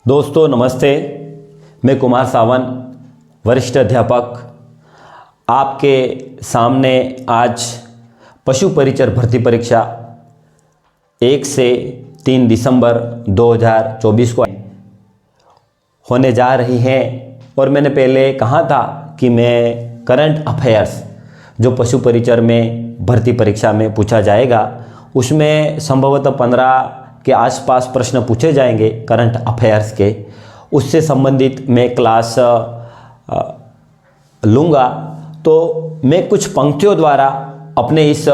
दोस्तों नमस्ते, मैं कुमार सावंत, वरिष्ठ अध्यापक, आपके सामने आज पशु परिचर भर्ती परीक्षा 1 से 3 दिसंबर 2024 को होने जा रही है। और मैंने पहले कहा था कि मैं करंट अफेयर्स जो पशु परिचर में भर्ती परीक्षा में पूछा जाएगा उसमें संभवतः 15 के आसपास प्रश्न पूछे जाएंगे करंट अफेयर्स के, उससे संबंधित मैं क्लास लूँगा। तो मैं कुछ पंक्तियों द्वारा अपने इस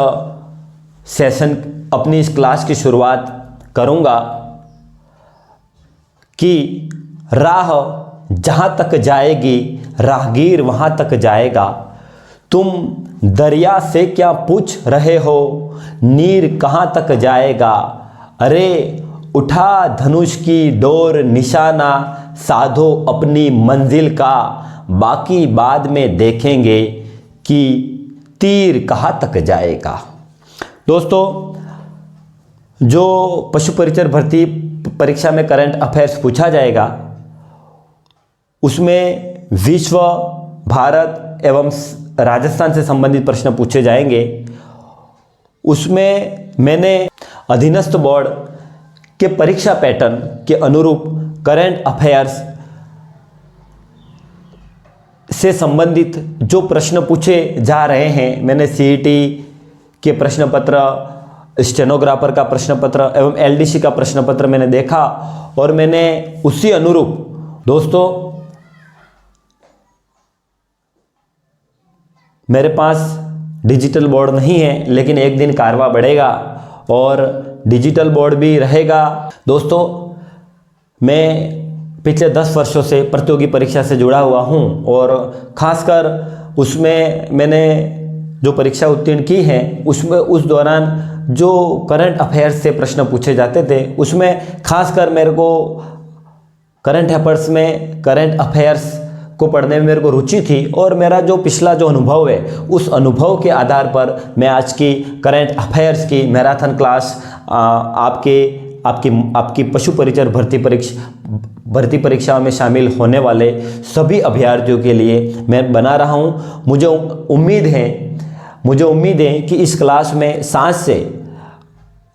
सेशन, अपनी इस क्लास की शुरुआत करूँगा कि राह जहाँ तक जाएगी राहगीर वहाँ तक जाएगा, तुम दरिया से क्या पूछ रहे हो, नीर कहाँ तक जाएगा, अरे उठा धनुष की डोर निशाना, साधो अपनी मंजिल का, बाकी बाद में देखेंगे कि तीर कहाँ तक जाएगा। दोस्तों, जो पशु परिचर भर्ती परीक्षा में करंट अफेयर्स पूछा जाएगा उसमें विश्व, भारत एवं राजस्थान से संबंधित प्रश्न पूछे जाएंगे। उसमें मैंने अधीनस्थ बोर्ड के परीक्षा पैटर्न के अनुरूप करंट अफेयर्स से संबंधित जो प्रश्न पूछे जा रहे हैं, मैंने सीईटी के प्रश्न पत्र, स्टेनोग्राफर का प्रश्न पत्र एवं एलडीसी का प्रश्न पत्र मैंने देखा और मैंने उसी अनुरूप दोस्तों मेरे पास डिजिटल बोर्ड नहीं है, लेकिन एक दिन कारवा बढ़ेगा और डिजिटल बोर्ड भी रहेगा। दोस्तों, मैं पिछले 10 वर्षों से प्रतियोगी परीक्षा से जुड़ा हुआ हूं और ख़ासकर उसमें मैंने जो परीक्षा उत्तीर्ण की है उसमें उस दौरान जो करंट अफेयर्स से प्रश्न पूछे जाते थे उसमें खासकर मेरे को करंट अफेयर्स को पढ़ने में मेरे को रुचि थी। और मेरा जो पिछला जो अनुभव है उस अनुभव के आधार पर मैं आज की करंट अफेयर्स की मैराथन क्लास आपकी पशु परिचर भर्ती परीक्षाओं में शामिल होने वाले सभी अभ्यर्थियों के लिए मैं बना रहा हूं। मुझे उम्मीद है कि इस क्लास में 7 से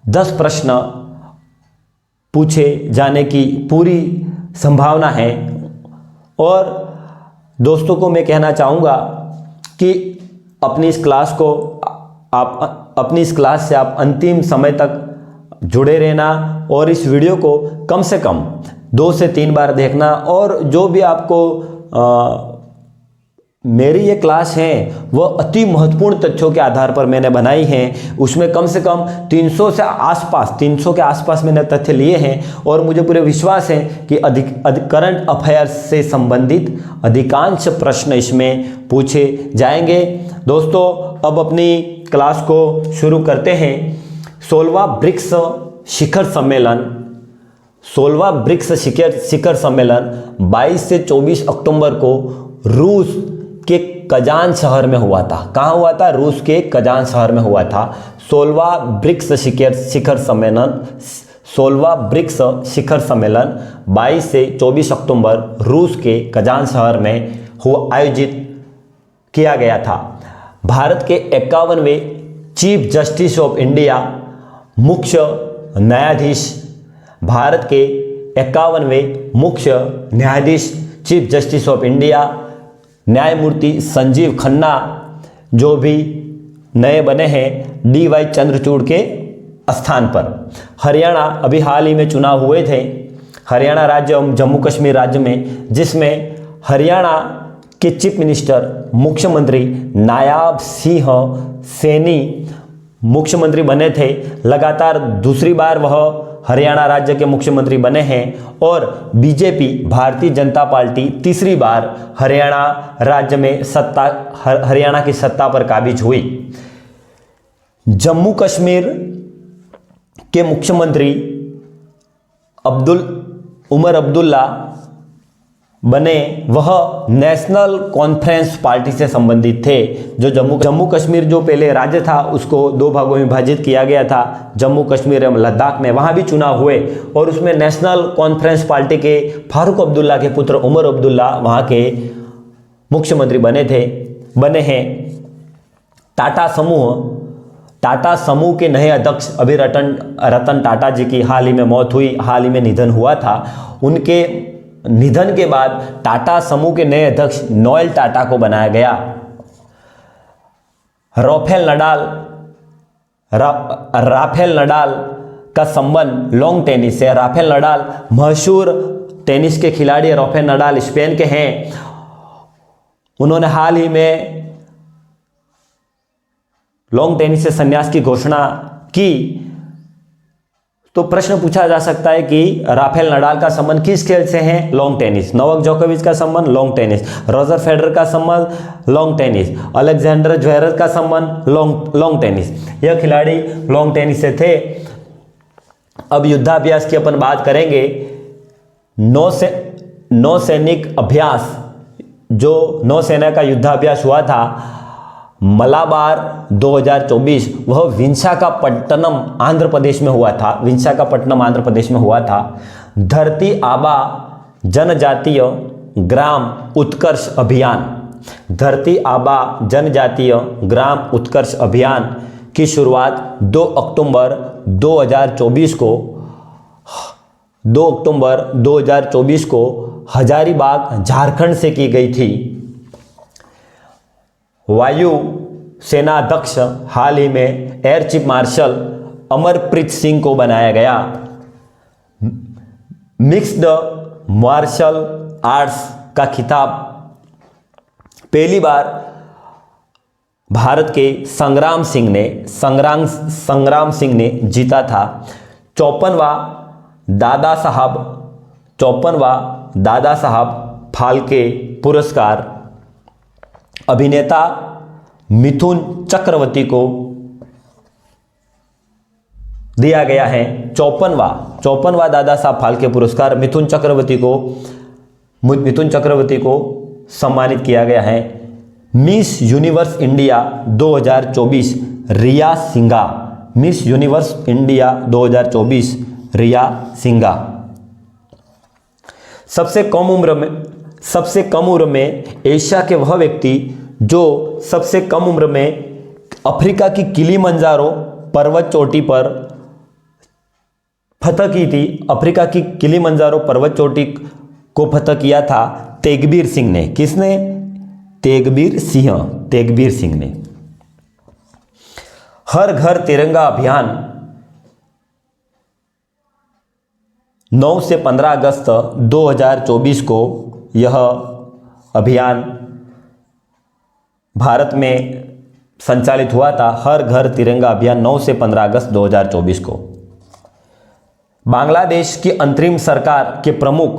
10 प्रश्न पूछे जाने की पूरी संभावना है। और दोस्तों को मैं कहना चाहूँगा कि अपनी इस क्लास से आप अंतिम समय तक जुड़े रहना और इस वीडियो को कम से कम 2 से 3 बार देखना। और जो भी आपको मेरी ये क्लास है वह अति महत्वपूर्ण तथ्यों के आधार पर मैंने बनाई हैं। उसमें कम से कम 300 के आसपास मैंने तथ्य लिए हैं और मुझे पूरे विश्वास है कि करंट अफेयर्स से संबंधित अधिकांश प्रश्न इसमें पूछे जाएंगे। दोस्तों, अब अपनी क्लास को शुरू करते हैं। 16वां ब्रिक्स शिखर सम्मेलन 22 से 24 अक्टूबर को रूस के कजान शहर में हुआ था। कहाँ हुआ था? रूस के कजान शहर में हुआ था। 16वां ब्रिक्स शिखर सम्मेलन 22 से 24 अक्टूबर रूस के कजान शहर में आयोजित किया गया था। भारत के 51वें चीफ जस्टिस ऑफ इंडिया मुख्य न्यायाधीश, भारत के 51वें मुख्य न्यायाधीश चीफ जस्टिस ऑफ इंडिया न्यायमूर्ति संजीव खन्ना जो भी नए बने हैं DY चंद्रचूड़ के स्थान पर। हरियाणा, अभी हाल ही में चुनाव हुए थे हरियाणा राज्य एवं जम्मू कश्मीर राज्य में, जिसमें हरियाणा के चीफ मिनिस्टर मुख्यमंत्री नायाब सिंह सैनी मुख्यमंत्री बने थे। लगातार दूसरी बार वह हरियाणा राज्य के मुख्यमंत्री बने हैं और बीजेपी, भारतीय जनता पार्टी तीसरी बार हरियाणा की सत्ता पर काबिज हुई। जम्मू कश्मीर के मुख्यमंत्री उमर अब्दुल्ला बने वह नेशनल कॉन्फ्रेंस पार्टी से संबंधित थे। जो जम्मू कश्मीर जो पहले राज्य था उसको दो भागों में विभाजित किया गया था, जम्मू कश्मीर एवं लद्दाख में, वहाँ भी चुनाव हुए और उसमें नेशनल कॉन्फ्रेंस पार्टी के फारूक अब्दुल्ला के पुत्र उमर अब्दुल्ला वहाँ के मुख्यमंत्री बने हैं। टाटा समूह के नए अध्यक्ष अभी रतन टाटा जी की हाल ही में मौत हुई, हाल ही में निधन हुआ था। उनके निधन के बाद टाटा समूह के नए अध्यक्ष नोएल टाटा को बनाया गया। राफेल नडाल का संबंध लॉन्ग टेनिस से। राफेल नडाल मशहूर टेनिस के खिलाड़ी, राफेल नडाल स्पेन के हैं। उन्होंने हाल ही में लॉन्ग टेनिस से संन्यास की घोषणा की। तो प्रश्न पूछा जा सकता है कि राफेल नडाल का संबंध किस खेल से है? Long tennis. नोवाक जोकोविच का संबंध लॉन्ग टेनिस। रोजर फेडरर का संबंध लॉन्ग टेनिस। अलेक्जेंडर ज्वेरेव का संबंध लॉन्ग टेनिस। यह खिलाड़ी लॉन्ग टेनिस से थे। अब युद्धाभ्यास की अपन बात करेंगे। नौसैनिक अभ्यास, जो नौसेना का युद्धाभ्यास हुआ था मलाबार 2024, वह विशाखापट्टनम आंध्र प्रदेश में हुआ था। धरती आबा जनजातीय ग्राम उत्कर्ष अभियान की शुरुआत 2 अक्टूबर 2024 को हजारीबाग झारखंड से की गई थी। वायु सेना अध्यक्ष हाल ही में air chief marshal Amarpreet Singh को बनाया गया। मिक्स्ड मार्शल आर्ट्स का खिताब पहली बार भारत के संग्राम सिंह ने जीता था। 54वां दादा साहब फाल्के पुरस्कार अभिनेता मिथुन चक्रवर्ती को दिया गया है। 54वां दादा साहब फाल्के पुरस्कार मिथुन चक्रवर्ती को सम्मानित किया गया है। मिस यूनिवर्स इंडिया 2024 रिया सिंघा। सबसे कम उम्र में एशिया के वह व्यक्ति जो सबसे कम उम्र में अफ्रीका की किलीमंजारो पर्वत चोटी पर फतह की थी। अफ्रीका की किलीमंजारो पर्वत चोटी को फतह किया था तेगबीर सिंह ने। किसने? तेगबीर सिंह ने। हर घर तिरंगा अभियान 9 से 15 अगस्त 2024 को यह अभियान भारत में संचालित हुआ था। हर घर तिरंगा अभियान 9 से 15 अगस्त 2024 को। बांग्लादेश की अंतरिम सरकार के प्रमुख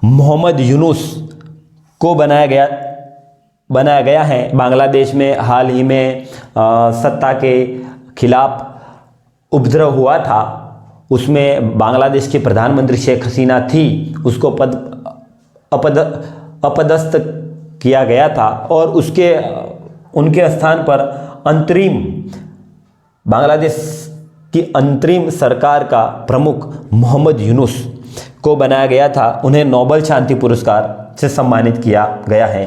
मोहम्मद यूनुस को बनाया गया है। बांग्लादेश में हाल ही में सत्ता के खिलाफ उपद्रव हुआ था, उसमें बांग्लादेश की प्रधानमंत्री शेख हसीना थी, उसको अपदस्थ किया गया था और उनके स्थान पर बांग्लादेश की अंतरिम सरकार का प्रमुख मोहम्मद यूनुस को बनाया गया था। उन्हें नोबेल शांति पुरस्कार से सम्मानित किया गया है।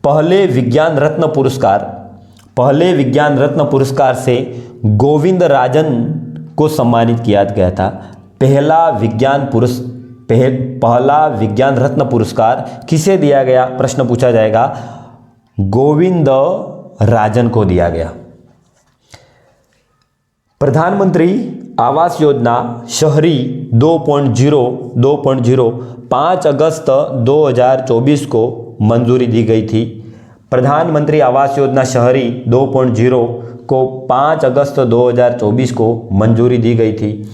पहले विज्ञान रत्न पुरस्कार से गोविंद राजन को सम्मानित किया गया था। पहला विज्ञान रत्न पुरस्कार किसे दिया गया? प्रश्न पूछा जाएगा। गोविंद राजन को दिया गया। प्रधानमंत्री आवास योजना शहरी 2.0 5 अगस्त 2024 को मंजूरी दी गई थी। प्रधानमंत्री आवास योजना शहरी 2.0 को 5 अगस्त 2024 को मंजूरी दी गई थी।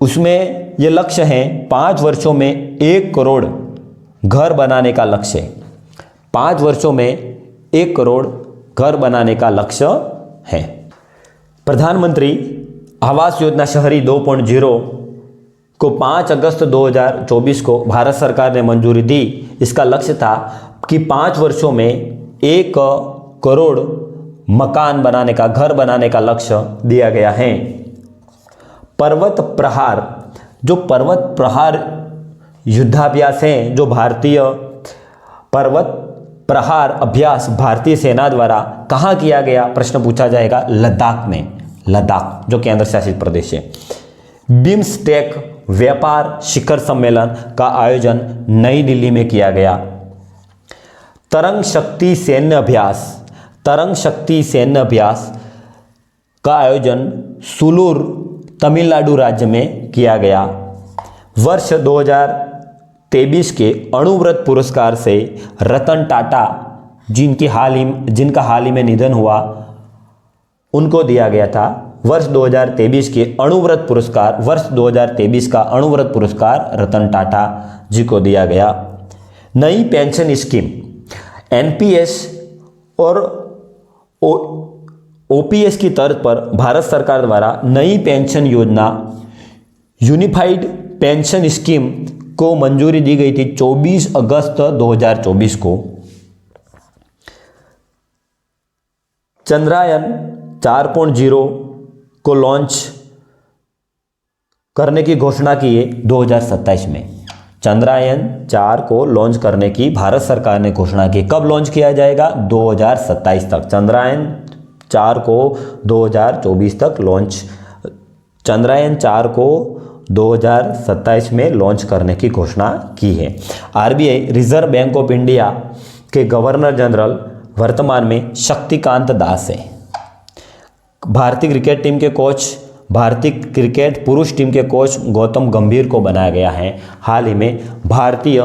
उसमें ये लक्ष्य है 5 वर्षों में 1 करोड़ घर बनाने का लक्ष्य। 5 वर्षों में 1 करोड़ घर बनाने का लक्ष्य है। प्रधानमंत्री आवास योजना शहरी 2.0 को 5 अगस्त 2024 को भारत सरकार ने मंजूरी दी। इसका लक्ष्य था कि 5 वर्षों में 1 करोड़ मकान बनाने का, घर बनाने का लक्ष्य दिया गया है। पर्वत प्रहार, जो पर्वत प्रहार युद्धाभ्यास है, जो भारतीय पर्वत प्रहार अभ्यास भारतीय सेना द्वारा कहाँ किया गया, प्रश्न पूछा जाएगा लद्दाख में। लद्दाख जो केंद्र शासित प्रदेश है। बिम्स्टेक व्यापार शिखर सम्मेलन का आयोजन नई दिल्ली में किया गया। तरंग शक्ति सैन्य अभ्यास, तरंग शक्ति सैन्य अभ्यास का आयोजन सुलूर तमिलनाडु राज्य में किया गया। वर्ष 2023 के अणुव्रत पुरस्कार से रतन टाटा, जिनका हाल ही में निधन हुआ, उनको दिया गया था। वर्ष 2023 के अणुव्रत पुरस्कार, वर्ष 2023 का अणुव्रत पुरस्कार रतन टाटा जी को दिया गया। नई पेंशन स्कीम, एनपीएस और ओपीएस की तर्ज पर भारत सरकार द्वारा नई पेंशन योजना यूनिफाइड पेंशन स्कीम को मंजूरी दी गई थी 24 अगस्त 2024 को। चंद्रयान 4.0 को लॉन्च करने की घोषणा की है 2027 में। चंद्रयान 4 को लॉन्च करने की भारत सरकार ने घोषणा की। कब लॉन्च किया जाएगा? 2027 तक। चंद्रयान 4 को 2024 तक लॉन्च, चंद्रयान 4 को 2027 में लॉन्च करने की घोषणा की है। RBI, reserve bank of India के गवर्नर जनरल वर्तमान में शक्तिकांत दास है। भारतीय क्रिकेट टीम के कोच, भारतीय क्रिकेट पुरुष टीम के कोच गौतम गंभीर को बनाया गया है। हाल ही में भारतीय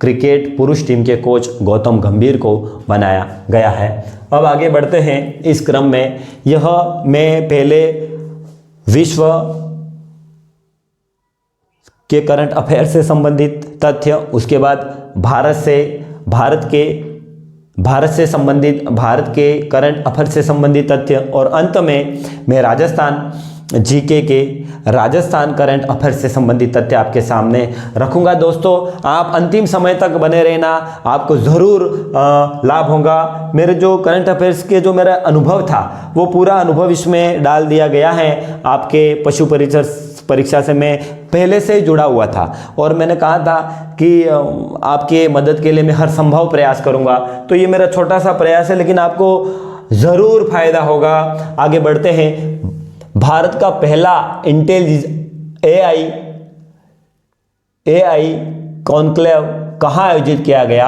क्रिकेट पुरुष टीम के कोच गौतम गंभीर को बनाया गया है। अब आगे बढ़ते हैं इस क्रम में। यह मैं पहले विश्व के करंट अफेयर से संबंधित तथ्य, उसके बाद भारत के करंट अफेयर से संबंधित तथ्य, और अंत में मैं राजस्थान जीके के राजस्थान करंट अफेयर से संबंधित तथ्य आपके सामने रखूंगा। दोस्तों, आप अंतिम समय तक बने रहना, आपको ज़रूर लाभ होगा। मेरे जो करंट अफेयर्स के जो मेरा अनुभव था, वो पूरा अनुभव इसमें डाल दिया गया है। आपके पशु परीक्षा से मैं पहले से ही जुड़ा हुआ था और मैंने कहा था कि आपके मदद के लिए मैं हर संभव प्रयास करूंगा। तो ये मेरा छोटा सा प्रयास है, लेकिन आपको ज़रूर फायदा होगा। आगे बढ़ते हैं। भारत का पहला एआई कॉन्क्लेव कहाँ आयोजित किया गया?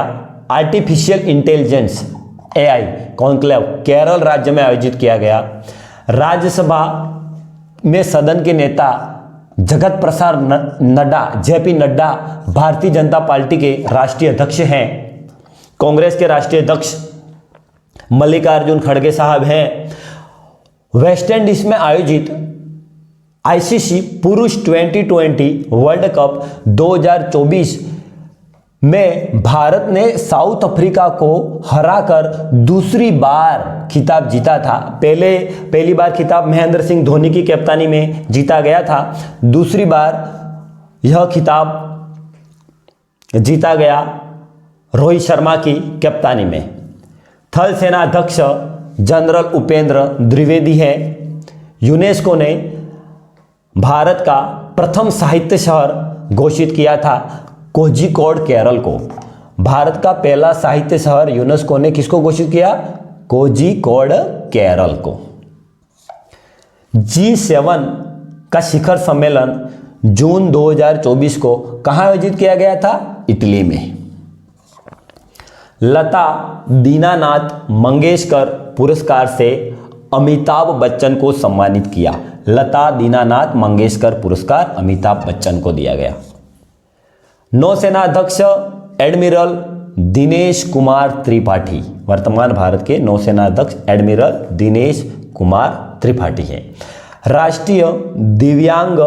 Artificial intelligence AI conclave Kerala राज्य में आयोजित किया गया। राज्यसभा में सदन के नेता जगत प्रसाद नड्डा, जेपी नड्डा, भारतीय जनता पार्टी के राष्ट्रीय अध्यक्ष हैं। कांग्रेस के राष्ट्रीय अध्यक्ष मल्लिकार्जुन खड़गे साहब हैं। वेस्ट इंडीज में आयोजित आईसीसी पुरुष T20 वर्ल्ड कप 2024 में भारत ने साउथ अफ्रीका को हराकर दूसरी बार खिताब जीता था। पहली बार खिताब महेंद्र सिंह धोनी की कप्तानी में जीता गया था। दूसरी बार यह खिताब जीता गया रोहित शर्मा की कप्तानी में। थल सेना अध्यक्ष जनरल उपेंद्र द्विवेदी है। यूनेस्को ने भारत का प्रथम साहित्य शहर घोषित किया था कोझिकोड केरल को। भारत का पहला साहित्य शहर यूनेस्को ने किसको घोषित किया? कोझिकोड केरल को। G7 का शिखर सम्मेलन जून 2024 को कहाँ आयोजित किया गया था? इटली में। लता दीनानाथ मंगेशकर पुरस्कार से अमिताभ बच्चन को सम्मानित किया। लता दीनानाथ मंगेशकर पुरस्कार अमिताभ बच्चन को दिया गया। नौसेना अध्यक्ष एडमिरल दिनेश कुमार त्रिपाठी, वर्तमान भारत के नौसेना अध्यक्ष एडमिरल दिनेश कुमार त्रिपाठी है। राष्ट्रीय दिव्यांग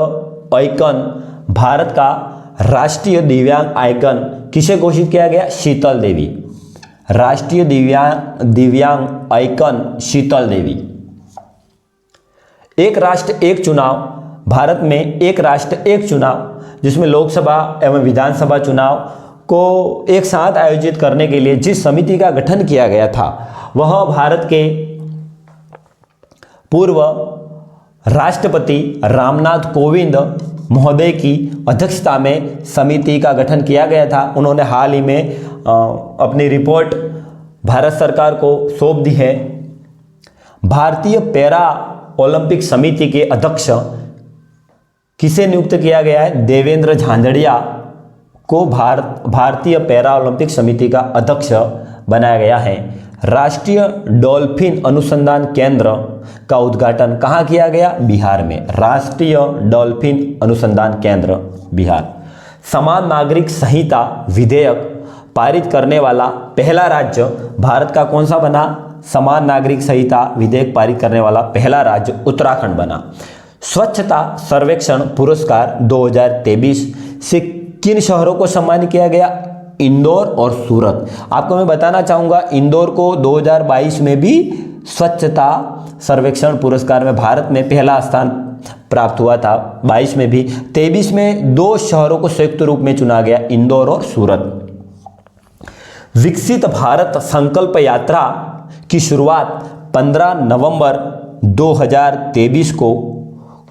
आइकन, भारत का राष्ट्रीय दिव्यांग आइकन किसे घोषित किया गया? शीतल देवी। राष्ट्रीय दिव्यांग आइकन शीतल देवी। एक राष्ट्र एक चुनाव, भारत में एक राष्ट्र एक चुनाव, जिसमें लोकसभा एवं विधानसभा चुनाव को एक साथ आयोजित करने के लिए जिस समिति का गठन किया गया था, वह भारत के पूर्व राष्ट्रपति रामनाथ कोविंद महोदय की अध्यक्षता में समिति का गठन किया गया था। उन्होंने हाल ही में अपनी रिपोर्ट भारत सरकार को सौंप दी है। भारतीय पैरा ओलंपिक समिति के अध्यक्ष किसे नियुक्त किया गया है? देवेंद्र झांझड़िया को भारतीय पैरा ओलंपिक समिति का अध्यक्ष बनाया गया है। राष्ट्रीय डॉल्फिन अनुसंधान केंद्र का उद्घाटन कहाँ किया गया? बिहार में। राष्ट्रीय डॉल्फिन अनुसंधान केंद्र, बिहार। समान नागरिक संहिता विधेयक पारित करने वाला पहला राज्य भारत का कौन सा बना? समान नागरिक संहिता विधेयक पारित करने वाला पहला राज्य उत्तराखंड बना। स्वच्छता सर्वेक्षण पुरस्कार 2023 से किन शहरों को सम्मानित किया गया? इंदौर और सूरत। आपको मैं बताना चाहूँगा, इंदौर को 2022 में भी स्वच्छता सर्वेक्षण पुरस्कार में भारत में पहला स्थान प्राप्त हुआ था। 22 में भी, 23 में 2 शहरों को संयुक्त रूप में चुना गया, इंदौर और सूरत। विकसित भारत संकल्प यात्रा की शुरुआत 15 नवंबर 2023 को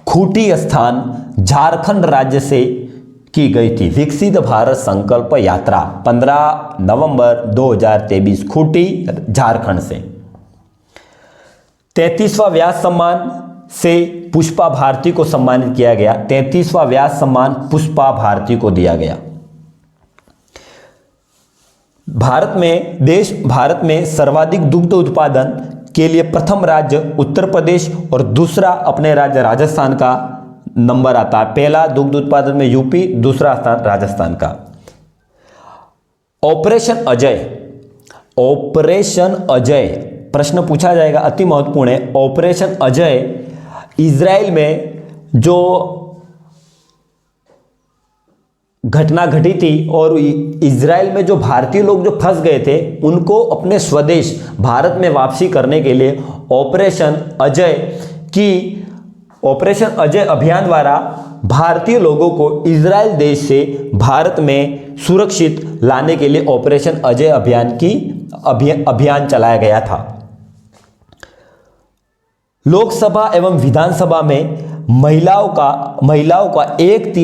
खूंटी स्थान झारखंड राज्य से की गई थी। विकसित भारत संकल्प यात्रा 15 नवंबर 2023 खूंटी झारखंड से। 33वां व्यास सम्मान से पुष्पा भारती को सम्मानित किया गया। 33वां व्यास सम्मान पुष्पा भारती को दिया गया। भारत में सर्वाधिक दुग्ध उत्पादन के लिए प्रथम राज्य उत्तर प्रदेश और दूसरा अपने राज्य राजस्थान का नंबर आता है। पहला दुग्ध उत्पादन में यूपी, दूसरा स्थान राजस्थान का। ऑपरेशन अजय प्रश्न पूछा जाएगा, अति महत्वपूर्ण है। ऑपरेशन अजय इजराइल में जो घटना घटी थी और इजराइल में जो भारतीय लोग जो फंस गए थे उनको अपने स्वदेश भारत में वापसी करने के लिए ऑपरेशन अजय अभियान द्वारा भारतीय लोगों को इजराइल देश से भारत में सुरक्षित लाने के लिए ऑपरेशन अजय अभियान चलाया गया था। लोकसभा एवं विधानसभा में महिलाओं को एक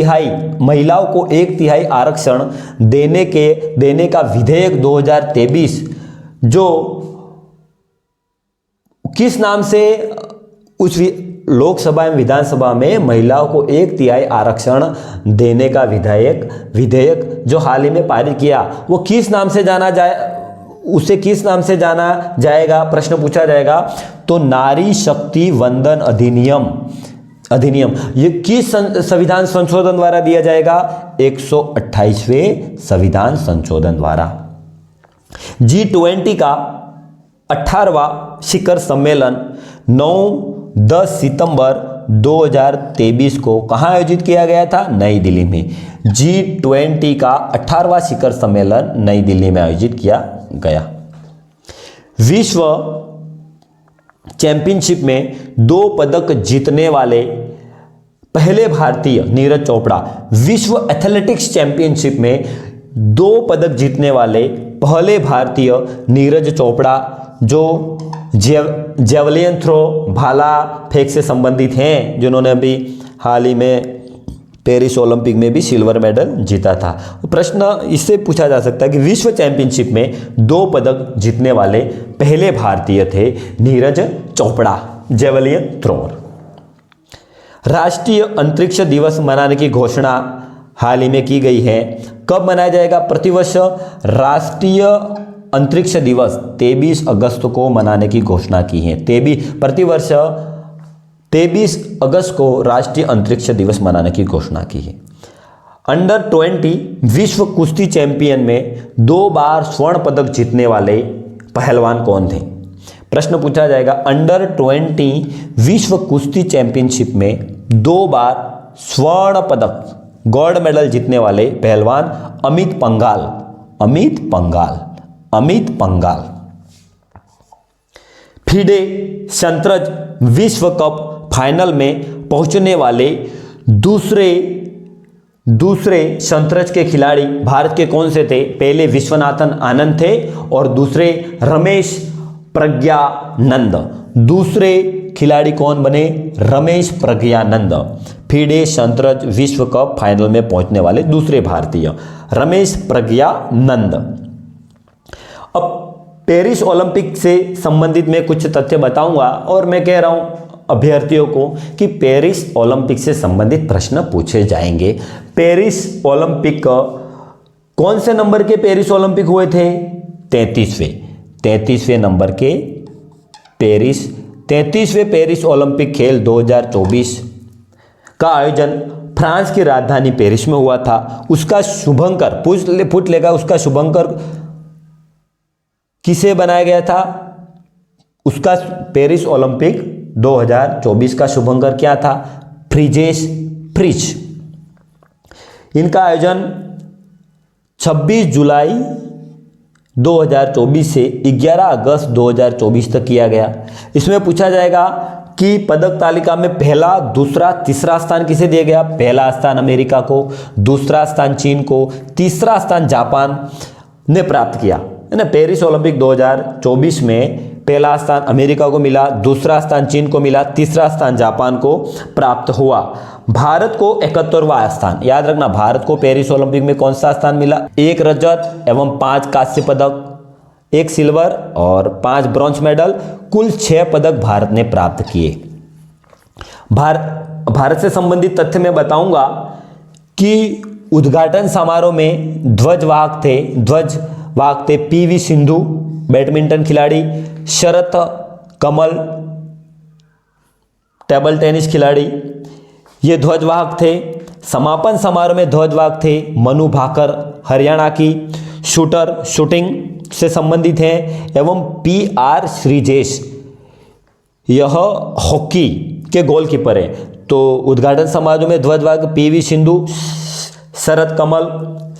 तिहाई आरक्षण देने का विधेयक 2023 जो किस नाम से उस लोकसभा एवं विधानसभा में महिलाओं को एक तिहाई आरक्षण देने का विधेयक जो हाल ही में पारित किया, वो किस नाम से जाना जाएगा? प्रश्न पूछा जाएगा। तो नारी शक्ति वंदन अधिनियम ये किस संविधान संशोधन द्वारा दिया जाएगा? 128वें संविधान संशोधन द्वारा। G20 का 18वां शिखर सम्मेलन 9-10 सितंबर 2023 को कहां आयोजित किया गया था? नई दिल्ली में। G20 का 18वां शिखर सम्मेलन नई दिल्ली में आयोजित किया गया। विश्व चैंपियनशिप में 2 पदक जीतने वाले पहले भारतीय नीरज चोपड़ा। विश्व एथलेटिक्स चैंपियनशिप में 2 पदक जीतने वाले पहले भारतीय नीरज चोपड़ा, जो जेवलिन थ्रो भाला फेंक से संबंधित हैं, जिन्होंने अभी हाल ही में पेरिस ओलंपिक में भी सिल्वर मेडल जीता था। प्रश्न इससे पूछा जा सकता है कि विश्व चैंपियनशिप में 2 पदक जीतने वाले पहले भारतीय थे नीरज चोपड़ा, जेवलिन थ्रोअर। राष्ट्रीय अंतरिक्ष दिवस मनाने की घोषणा हाल ही में की गई है। कब मनाया जाएगा? प्रतिवर्ष राष्ट्रीय अंतरिक्ष दिवस 23 अगस्त को मनाने की घोषणा की है। प्रतिवर्ष 23 अगस्त को राष्ट्रीय अंतरिक्ष दिवस मनाने की घोषणा की है। अंडर 20 विश्व कुश्ती चैंपियन में 2 बार स्वर्ण पदक जीतने वाले पहलवान कौन थे? प्रश्न पूछा जाएगा। अंडर 20 विश्व कुश्ती चैंपियनशिप में 2 बार स्वर्ण पदक गोल्ड मेडल जीतने वाले पहलवान अमित पंघाल। फिडे शतरंज विश्व कप फाइनल में पहुंचने वाले दूसरे शतरंज के खिलाड़ी भारत के कौन से थे? पहले विश्वनाथन आनंद थे और दूसरे रमेश प्रज्ञानंद। दूसरे खिलाड़ी कौन बने? रमेश प्रज्ञानंद। FIDE शतरंज विश्व कप फाइनल में पहुंचने वाले दूसरे भारतीय रमेश प्रज्ञानंद। अब पेरिस ओलंपिक से संबंधित मैं कुछ तथ्य बताऊंगा और मैं कह रहा हूं अभ्यर्थियों को कि पेरिस ओलंपिक से संबंधित प्रश्न पूछे जाएंगे। पेरिस ओलंपिक कौन से नंबर के पेरिस ओलंपिक हुए थे? 33वें नंबर के 33वें पेरिस ओलंपिक खेल 2024 का आयोजन फ्रांस की राजधानी पेरिस में हुआ था। उसका शुभंकर पूछ लेगा, उसका शुभंकर किसे बनाया गया था? उसका पेरिस ओलंपिक 2024 का शुभंकर क्या था? फ्रिजेश फ्रिज। इनका आयोजन 26 जुलाई 2024 से 11 अगस्त 2024 तक किया गया। इसमें पूछा जाएगा कि पदक तालिका में पहला, दूसरा, तीसरा स्थान किसे दिया गया? पहला स्थान अमेरिका को, दूसरा स्थान चीन को, तीसरा स्थान जापान ने प्राप्त किया, है ना। पेरिस ओलंपिक 2024 में पहला स्थान अमेरिका को मिला, दूसरा स्थान चीन को मिला, तीसरा स्थान जापान को प्राप्त हुआ। भारत को 71वां स्थान, याद रखना, भारत को पेरिस ओलंपिक में कौन सा स्थान मिला? 1 रजत एवं 5 कांस्य पदक, 1 सिल्वर और 5 ब्रॉन्ज मेडल, कुल 6 पदक भारत ने प्राप्त किए। भारत से संबंधित तथ्य मैं बताऊंगा कि उद्घाटन समारोह में ध्वजवाहक थे PV सिंधु बैडमिंटन खिलाड़ी, शरत कमल टेबल टेनिस खिलाड़ी, ये ध्वजवाहक थे। समापन समारोह में ध्वजवाहक थे मनु भाकर, हरियाणा की शूटिंग से संबंधित हैं, एवं PR श्रीजेश, यह हॉकी के गोलकीपर हैं। तो उद्घाटन समारोह में ध्वजवाहक PV सिंधु, शरत कमल,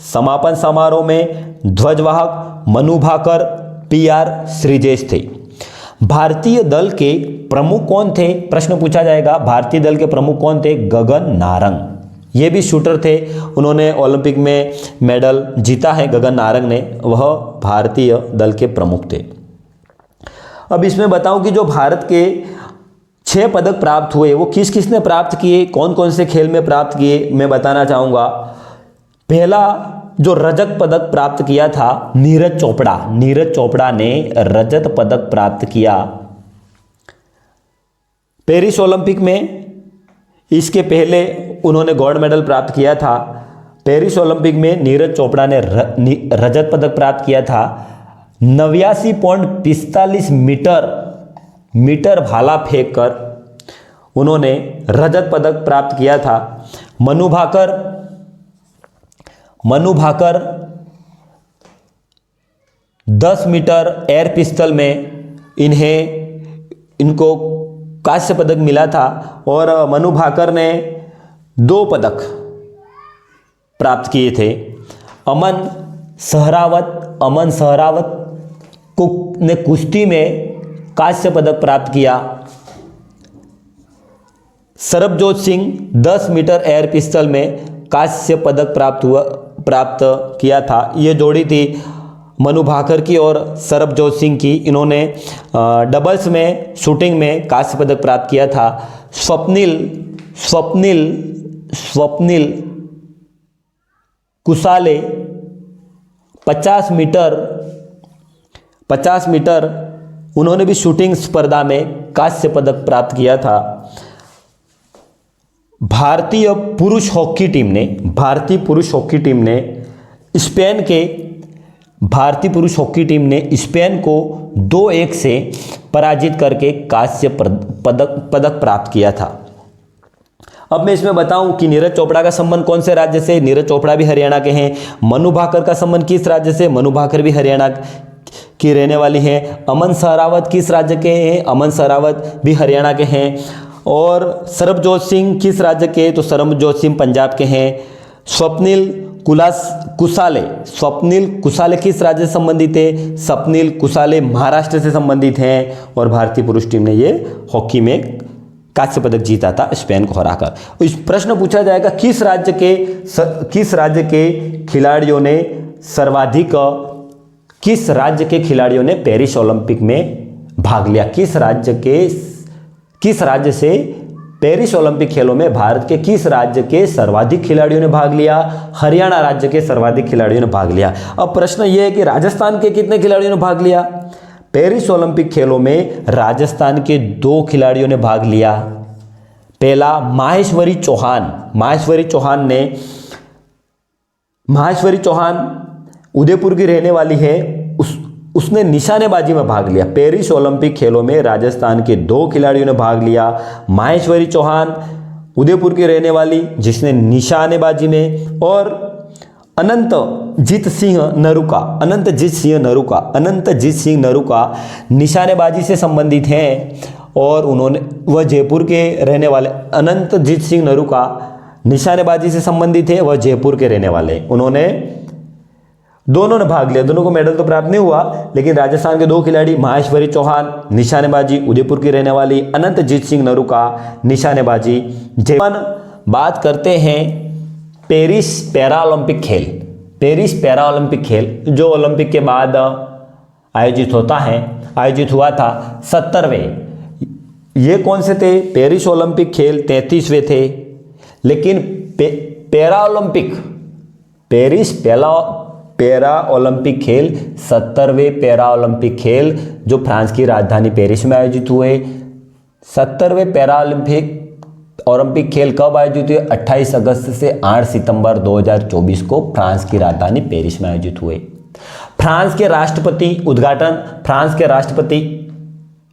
समापन समारोह में ध्वजवाहक मनु भाकर, PR श्रीजेश थे। भारतीय दल के प्रमुख कौन थे? प्रश्न पूछा जाएगा, भारतीय दल के प्रमुख कौन थे? गगन नारंग, ये भी शूटर थे, उन्होंने ओलंपिक में मेडल जीता है। गगन नारंग ने, वह भारतीय दल के प्रमुख थे। अब इसमें बताऊं कि जो भारत के 6 पदक प्राप्त हुए वो किस किस ने प्राप्त किए, कौन कौन से खेल में प्राप्त किए, मैं बताना चाहूँगा। पहला जो रजत पदक प्राप्त किया था नीरज चोपड़ा ने रजत पदक प्राप्त किया पेरिस ओलंपिक में। इसके पहले उन्होंने गोल्ड मेडल प्राप्त किया था। पेरिस ओलंपिक में नीरज चोपड़ा ने रजत पदक प्राप्त किया था। 89.45 मीटर भाला फेंक कर उन्होंने रजत पदक प्राप्त किया था। Manu Bhaker 10 metre air pistol में इनको कांस्य पदक मिला था और मनु भाकर ने 2 पदक प्राप्त किए थे। अमन सहरावत ने कुश्ती में कांस्य पदक प्राप्त किया। Sarabjot Singh 10 metre air pistol में कांस्य पदक प्राप्त किया था। ये जोड़ी थी मनु भाकर की और सरबजोत सिंह की। इन्होंने डबल्स में शूटिंग में कांस्य पदक प्राप्त किया था। स्वप्निल कुसाले 50 मीटर उन्होंने भी शूटिंग स्पर्धा में कांस्य पदक प्राप्त किया था। भारतीय पुरुष हॉकी टीम ने स्पेन को 2-1 से पराजित करके कांस्य पदक प्राप्त किया था। अब मैं इसमें बताऊं कि नीरज चोपड़ा का संबंध कौन से राज्य से? नीरज चोपड़ा भी हरियाणा के हैं। मनु भाकर का संबंध किस राज्य से? मनु भाकर भी हरियाणा की रहने वाली हैं। अमन सहरावत किस राज्य के हैं? अमन सहरावत भी हरियाणा के हैं। और सरबजोत सिंह किस राज्य के? तो सरबजोत सिंह पंजाब के हैं। स्वप्निल कुसाले किस राज्य से संबंधित है? स्वप्निल कुसाले महाराष्ट्र से संबंधित हैं। और भारतीय पुरुष टीम ने ये हॉकी में कांस्य पदक जीता था स्पेन को हराकर। इस प्रश्न पूछा जाएगा किस राज्य के खिलाड़ियों ने पेरिस ओलंपिक में भाग लिया? किस राज्य से पेरिस ओलंपिक खेलों में भारत के किस राज्य के सर्वाधिक खिलाड़ियों ने भाग लिया? हरियाणा राज्य के सर्वाधिक खिलाड़ियों ने भाग लिया। अब प्रश्न यह है कि राजस्थान के कितने खिलाड़ियों ने भाग लिया? पेरिस ओलंपिक खेलों में राजस्थान के 2 खिलाड़ियों ने भाग लिया। पहला माहेश्वरी चौहान उदयपुर की रहने वाली है, उसने निशानेबाजी में भाग लिया। पेरिस ओलंपिक खेलों में राजस्थान के 2 खिलाड़ियों ने भाग लिया, माहेश्वरी चौहान उदयपुर की रहने वाली जिसने निशानेबाजी में, और अनंतजीत सिंह नरूका निशानेबाजी से संबंधित हैं और वह जयपुर के रहने वाले। अनंतजीत सिंह नरूका निशानेबाजी से संबंधित है, वह जयपुर के रहने वाले। दोनों ने भाग लिया, दोनों को मेडल तो प्राप्त नहीं हुआ, लेकिन राजस्थान के 2 खिलाड़ी माहेश्वरी चौहान निशानेबाजी उदयपुर की रहने वाली, अनंतजीत सिंह नरूका निशानेबाजी। बात करते हैं पेरिस पैरा ओलंपिक खेल जो ओलंपिक के बाद आयोजित हुआ था 70वें। ये कौन से थे? पेरिस ओलंपिक खेल 33वें थे, लेकिन पैरा ओलंपिक खेल 70वें पैरा ओलंपिक खेल जो फ्रांस की राजधानी पेरिस में आयोजित हुए। 70वें पैरा ओलंपिक खेल कब आयोजित हुए? 28 अगस्त से 8 सितंबर 2024 को फ्रांस की राजधानी पेरिस में आयोजित हुए। फ्रांस के राष्ट्रपति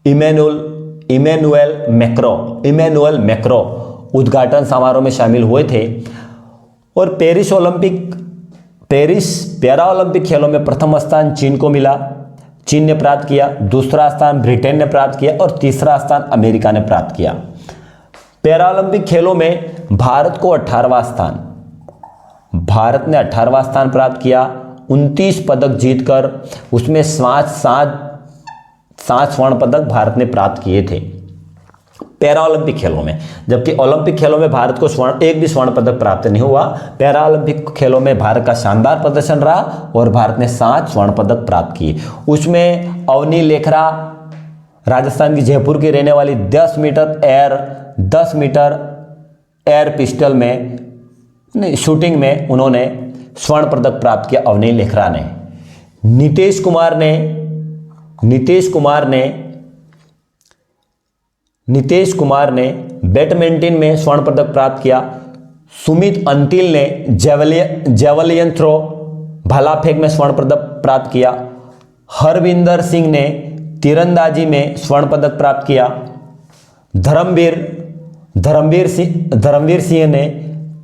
इमैनुअल मैक्रो उद्घाटन समारोह में शामिल हुए थे। और पेरिस पैरा ओलंपिक खेलों में प्रथम स्थान चीन को मिला, चीन ने प्राप्त किया। दूसरा स्थान ब्रिटेन ने प्राप्त किया और तीसरा स्थान अमेरिका ने प्राप्त किया। पैरा ओलंपिक खेलों में भारत ने 18वां स्थान प्राप्त किया, 29 पदक जीतकर उसमें 7 स्वर्ण पदक भारत ने प्राप्त किए थे पैरा ओलंपिक खेलों में। जबकि ओलंपिक खेलों में भारत को एक भी स्वर्ण पदक प्राप्त नहीं हुआ। पैरा ओलंपिक खेलों में भारत का शानदार प्रदर्शन रहा और भारत ने 7 स्वर्ण पदक प्राप्त किए। उसमें अवनी लेखरा राजस्थान की जयपुर की रहने वाली 10 मीटर एयर पिस्टल में शूटिंग में उन्होंने स्वर्ण पदक प्राप्त किया। अवनी लेखरा ने। नीतीश कुमार ने बैडमिंटन में स्वर्ण पदक प्राप्त किया। सुमित अंतिल ने जेवलिन थ्रो भाला फेंक में स्वर्ण पदक प्राप्त किया। हरविंदर सिंह ने तीरंदाजी में स्वर्ण पदक प्राप्त किया। धर्मवीर सिंह ने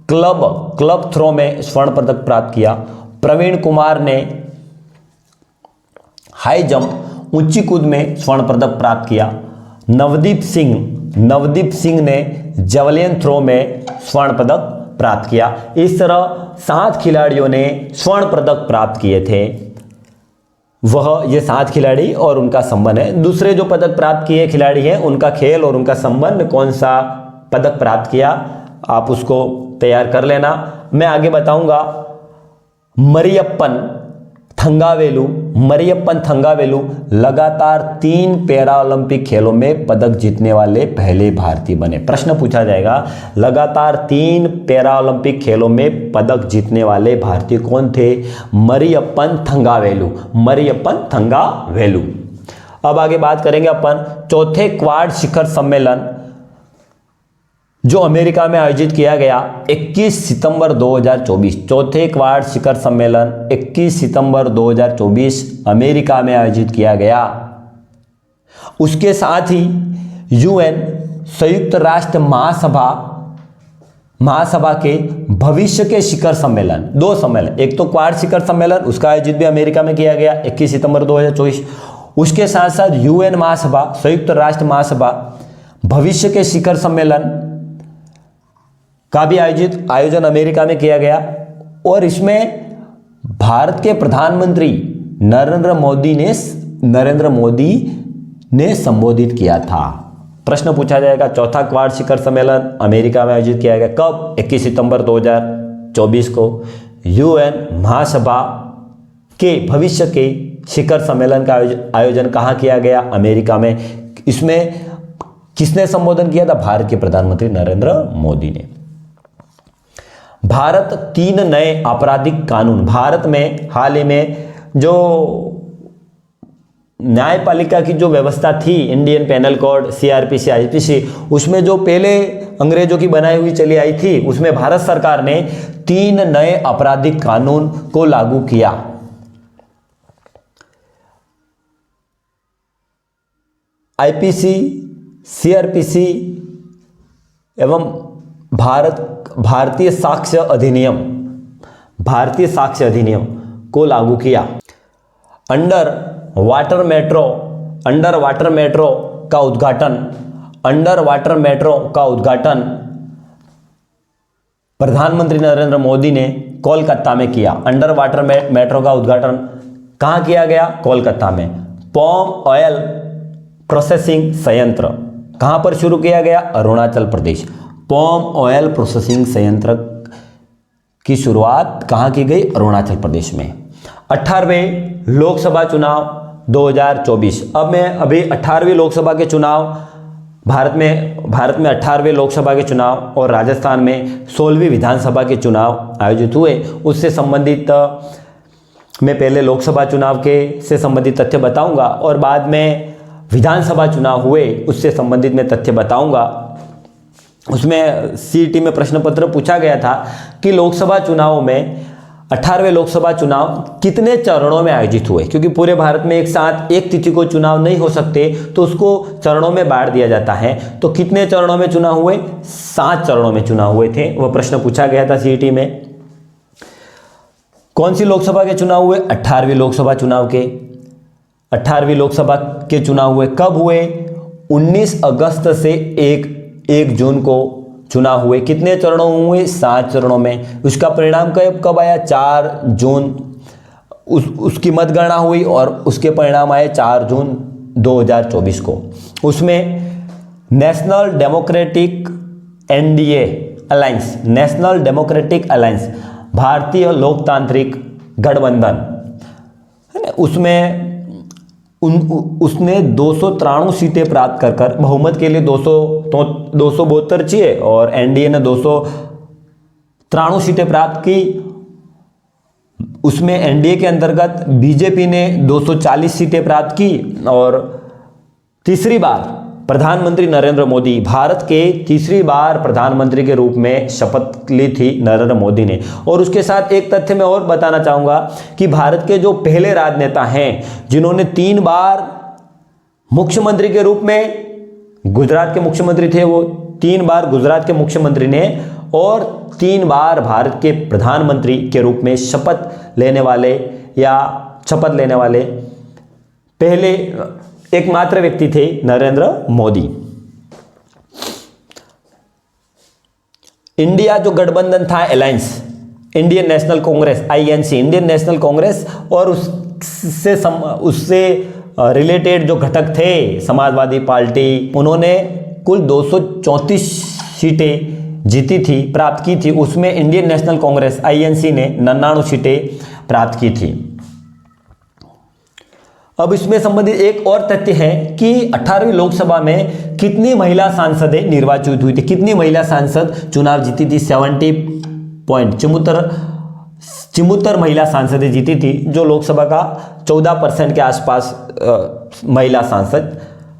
क्लब थ्रो में स्वर्ण पदक प्राप्त किया। प्रवीण कुमार ने हाई जंप ऊंची कूद में स्वर्ण पदक प्राप्त किया। नवदीप सिंह ने जेवलिन थ्रो में स्वर्ण पदक प्राप्त किया। इस तरह 7 खिलाड़ियों ने स्वर्ण पदक प्राप्त किए थे। ये 7 खिलाड़ी और उनका संबंध है। दूसरे जो पदक प्राप्त किए खिलाड़ी हैं उनका खेल और उनका संबंध, कौन सा पदक प्राप्त किया, आप उसको तैयार कर लेना। मैं आगे बताऊंगा। मरियप्पन थंगावेलु लगातार 3 पैरा ओलंपिक खेलों में पदक जीतने वाले पहले भारतीय बने। प्रश्न पूछा जाएगा, लगातार 3 पैरा ओलंपिक खेलों में पदक जीतने वाले भारतीय कौन थे? मरियप्पन थंगावेलु। अब आगे बात करेंगे अपन चौथे क्वाड शिखर सम्मेलन जो अमेरिका में आयोजित किया गया 21 सितंबर 2024। चौथे क्वाड शिखर सम्मेलन 21 सितंबर 2024 अमेरिका में आयोजित किया गया। उसके साथ ही यूएन संयुक्त राष्ट्र महासभा के भविष्य के शिखर सम्मेलन, 2 सम्मेलन, एक तो क्वाड शिखर सम्मेलन उसका आयोजित भी अमेरिका में किया गया 21 सितंबर 2024। उसके साथ साथ यूएन महासभा, संयुक्त राष्ट्र महासभा भविष्य के शिखर सम्मेलन का भी आयोजन अमेरिका में किया गया। और इसमें भारत के प्रधानमंत्री नरेंद्र मोदी ने संबोधित किया था। प्रश्न पूछा जाएगा चौथा क्वाड शिखर सम्मेलन अमेरिका में आयोजित किया गया कब? 21 सितंबर 2024 को। यूएन महासभा के भविष्य के शिखर सम्मेलन का आयोजन कहाँ किया गया? अमेरिका में। इसमें किसने संबोधन किया था? भारत के प्रधानमंत्री नरेंद्र मोदी ने। भारत 3 नए आपराधिक कानून, भारत में हाल ही में जो न्यायपालिका की जो व्यवस्था थी, Indian penal code, CrPC, IPC, उसमें जो पहले अंग्रेजों की बनाई हुई चली आई थी, उसमें भारत सरकार ने 3 नए आपराधिक कानून को लागू किया। आईपीसी, सीआरपीसी एवं भारतीय साक्ष्य अधिनियम को लागू किया। अंडर वाटर मेट्रो का उद्घाटन प्रधानमंत्री नरेंद्र मोदी ने कोलकाता में किया। अंडर वाटर मेट्रो का उद्घाटन कहाँ किया गया? कोलकाता में। पाम ऑयल प्रोसेसिंग संयंत्र कहाँ पर शुरू किया गया? Arunachal Pradesh. Palm oil processing संयंत्र की शुरुआत कहाँ की गई? अरुणाचल प्रदेश में। 18वें लोकसभा चुनाव 2024। अब मैं अभी 18वीं लोकसभा के चुनाव, भारत में 18वें लोकसभा के चुनाव और राजस्थान में 16वीं विधानसभा के चुनाव आयोजित हुए, उससे संबंधित मैं पहले लोकसभा चुनाव के से संबंधित तथ्य बताऊंगा और बाद में विधानसभा चुनाव हुए उससे संबंधित मैं तथ्य बताऊंगा। उसमें सीईटी में प्रश्न पत्र पूछा गया था कि लोकसभा चुनाव में 18वें लोकसभा चुनाव कितने चरणों में आयोजित हुए, क्योंकि पूरे भारत में एक साथ एक तिथि को चुनाव नहीं हो सकते तो उसको चरणों में बांट दिया जाता है। तो कितने चरणों में चुनाव हुए? 7 चरणों में चुनाव हुए थे। वह प्रश्न पूछा गया था सीईटी में। कौन सी लोकसभा के चुनाव हुए? 18वीं लोकसभा चुनाव के। 18वीं लोकसभा के चुनाव हुए कब हुए? 19 अगस्त से 1 जून को चुनाव हुए। कितने चरणों में हुए? 7 चरणों में। उसका परिणाम कब आया? 4 जून उसकी मतगणना हुई और उसके परिणाम आए 4 जून 2024 को। उसमें नेशनल डेमोक्रेटिक अलायंस, भारतीय लोकतांत्रिक गठबंधन, उसमें उसने 293 सीटें प्राप्त कर बहुमत के लिए 272 चाहिए और एनडीए ने 293 सीटें प्राप्त की। उसमें एनडीए के अंतर्गत बीजेपी ने 240 सीटें प्राप्त की और तीसरी बार प्रधानमंत्री नरेंद्र मोदी, भारत के तीसरी बार प्रधानमंत्री के रूप में शपथ ली थी नरेंद्र मोदी ने। और उसके साथ एक तथ्य मैं और बताना चाहूँगा कि भारत के जो पहले राजनेता हैं जिन्होंने 3 बार मुख्यमंत्री के रूप में, गुजरात के मुख्यमंत्री थे वो, 3 बार गुजरात के मुख्यमंत्री ने और 3 बार भारत के प्रधानमंत्री के रूप में शपथ लेने वाले पहले एकमात्र व्यक्ति थे नरेंद्र मोदी। इंडिया जो गठबंधन था alliance, Indian national Congress INC, Indian national Congress और उससे रिलेटेड जो घटक थे समाजवादी पार्टी, उन्होंने कुल 234 सीटें जीती थी, प्राप्त की थी। उसमें इंडियन नेशनल कांग्रेस आईएनसी ने 99 सीटें प्राप्त की थी। अब इसमें संबंधित एक और तथ्य है कि 18वीं लोकसभा में कितनी महिला सांसदें निर्वाचित हुई थी, कितनी महिला सांसद चुनाव जीती थी? 74 महिला सांसदें जीती थी, जो लोकसभा का 14% के आसपास महिला सांसद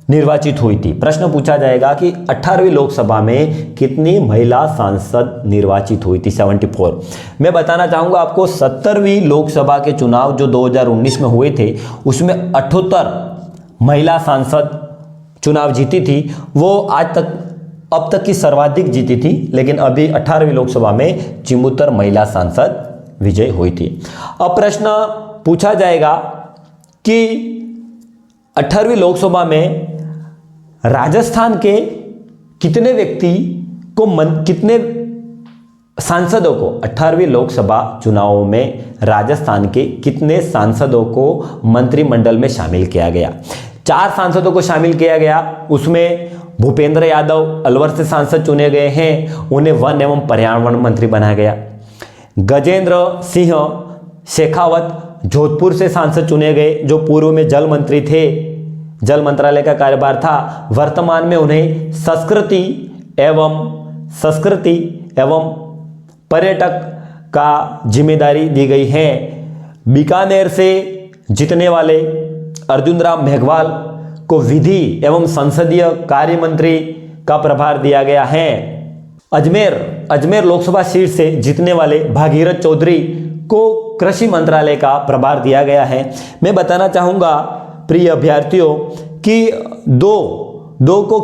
निर्वाचित हुई थी। प्रश्न पूछा जाएगा कि 18वीं लोकसभा में कितनी महिला सांसद निर्वाचित हुई थी? 74। मैं बताना चाहूँगा आपको 70वीं लोकसभा के चुनाव जो 2019 में हुए थे उसमें 78 महिला सांसद चुनाव जीती थी। वो अब तक की सर्वाधिक जीती थी, लेकिन अभी 18वीं लोकसभा में 74 महिला सांसद विजय हुई थी। अब प्रश्न पूछा जाएगा कि 18वीं लोकसभा में राजस्थान के कितने सांसदों को 18वीं लोकसभा चुनावों में राजस्थान के कितने सांसदों को मंत्रिमंडल में शामिल किया गया? 4 सांसदों को शामिल किया गया। उसमें भूपेंद्र यादव अलवर से सांसद चुने गए हैं, उन्हें वन एवं पर्यावरण मंत्री बनाया गया। गजेंद्र सिंह शेखावत जोधपुर से सांसद चुने गए, जो पूर्व में जल मंत्री थे, जल मंत्रालय का कार्यभार था। वर्तमान में उन्हें संस्कृति एवं पर्यटक का जिम्मेदारी दी गई है। बीकानेर से जीतने वाले अर्जुन राम मेघवाल को विधि एवं संसदीय कार्य मंत्री का प्रभार दिया गया है। अजमेर लोकसभा सीट से जीतने वाले भागीरथ चौधरी को कृषि मंत्रालय का प्रभार दिया गया है। मैं बताना चाहूँगा प्रिय अभ्यर्थियों कि दो को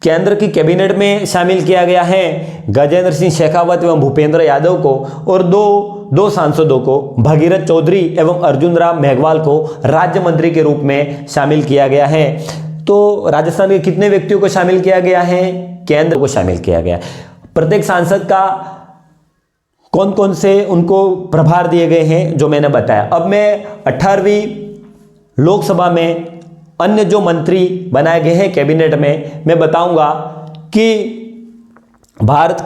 केंद्र की कैबिनेट में शामिल किया गया है, गजेंद्र सिंह शेखावत एवं भूपेंद्र यादव को, और दो सांसदों को भागीरथ चौधरी एवं अर्जुन राम मेघवाल को राज्य मंत्री के रूप में शामिल किया गया है। तो राजस्थान के कितने व्यक्तियों को शामिल किया गया है? केंद्र को शामिल किया गया। प्रत्येक सांसद का कौन कौन से उनको प्रभार दिए गए हैं जो मैंने बताया। अब मैं 18वीं लोकसभा में अन्य जो मंत्री बनाए गए हैं कैबिनेट में, मैं बताऊंगा कि भारत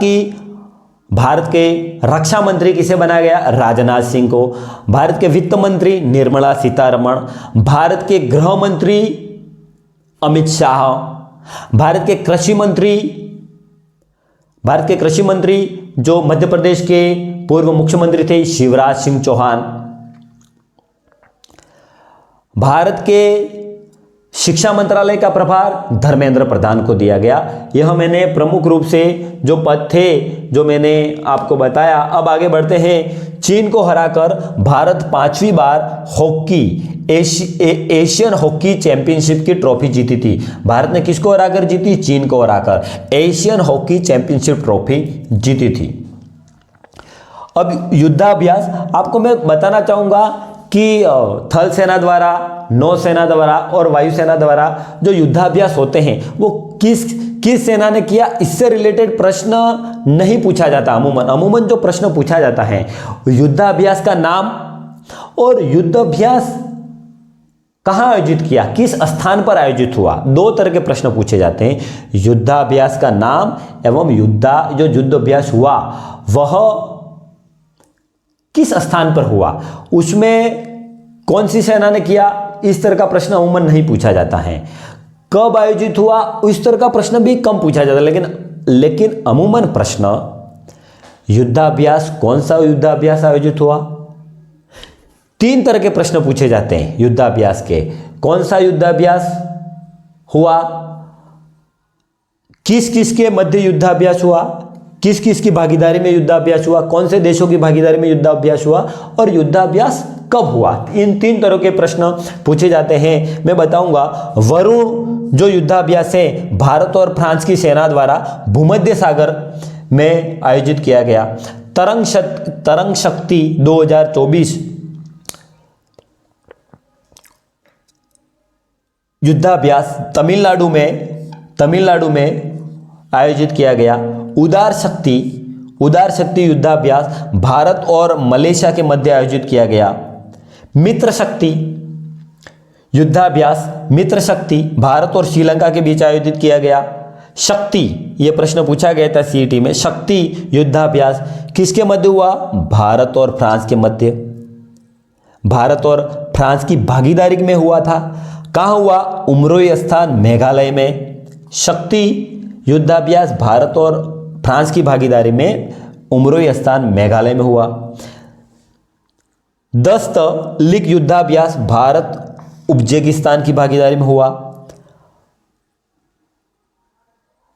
के रक्षा मंत्री किसे बनाया गया? राजनाथ सिंह को। भारत के वित्त मंत्री निर्मला सीतारमण, भारत के गृह मंत्री अमित शाह, भारत के कृषि मंत्री जो मध्य प्रदेश के पूर्व मुख्यमंत्री थे शिवराज सिंह चौहान, भारत के शिक्षा मंत्रालय का प्रभार धर्मेंद्र प्रधान को दिया गया। यह मैंने प्रमुख रूप से जो पद थे जो मैंने आपको बताया। अब आगे बढ़ते हैं। चीन को हराकर भारत 5वीं बार एशियन हॉकी चैंपियनशिप की ट्रॉफी जीती थी। भारत ने किसको हराकर जीती? चीन को हराकर एशियन हॉकी चैंपियनशिप ट्रॉफी जीती थी। अब युद्धाभ्यास आपको मैं बताना चाहूंगा कि थल सेना द्वारा, नौसेना द्वारा और वायुसेना द्वारा जो युद्धाभ्यास होते हैं वो किस सेना ने किया, इससे रिलेटेड प्रश्न नहीं पूछा जाता। अमूमन जो प्रश्न पूछा जाता है युद्धाभ्यास का नाम और युद्धाभ्यास कहाँ आयोजित किया, किस स्थान पर आयोजित हुआ। दो तरह के प्रश्न पूछे जाते हैं, युद्धाभ्यास का नाम एवं जो युद्धाभ्यास हुआ वह किस स्थान पर हुआ, उसमें कौन सी सेना ने किया, इस तरह का प्रश्न अमूमन नहीं पूछा जाता है। कब आयोजित हुआ, इस तरह का प्रश्न भी कम पूछा जाता है। लेकिन अमूमन प्रश्न युद्धाभ्यास, कौन सा युद्धाभ्यास आयोजित हुआ। 3 तरह के प्रश्न पूछे जाते हैं युद्धाभ्यास के। कौन सा युद्धाभ्यास हुआ, किस किस के मध्य युद्धाभ्यास हुआ, किस किस की भागीदारी में युद्धाभ्यास हुआ, कौन से देशों की भागीदारी में युद्धाभ्यास हुआ और युद्धाभ्यास कब हुआ। इन 3 तरह के प्रश्न पूछे जाते हैं। मैं बताऊंगा वरुण जो युद्धाभ्यास है भारत और फ्रांस की सेना द्वारा भूमध्य सागर में आयोजित किया गया। तरंग शक्ति 2024 युद्धाभ्यास तमिलनाडु में आयोजित किया गया। उदार शक्ति युद्धाभ्यास भारत और मलेशिया के मध्य आयोजित किया गया। मित्र शक्ति युद्धाभ्यास भारत और श्रीलंका के बीच आयोजित किया गया। शक्ति, यह प्रश्न पूछा गया था सीईटी में, शक्ति युद्धाभ्यास किसके मध्य हुआ? भारत और फ्रांस के मध्य, भारत और फ्रांस की भागीदारी में हुआ था। कहाँ हुआ? उमरोई स्थान मेघालय में। शक्ति युद्धाभ्यास भारत और फ्रांस की भागीदारी में उमरोई स्थान मेघालय में हुआ। दस्त लीग युद्धाभ्यास भारत उज्बेकिस्तान की भागीदारी में हुआ।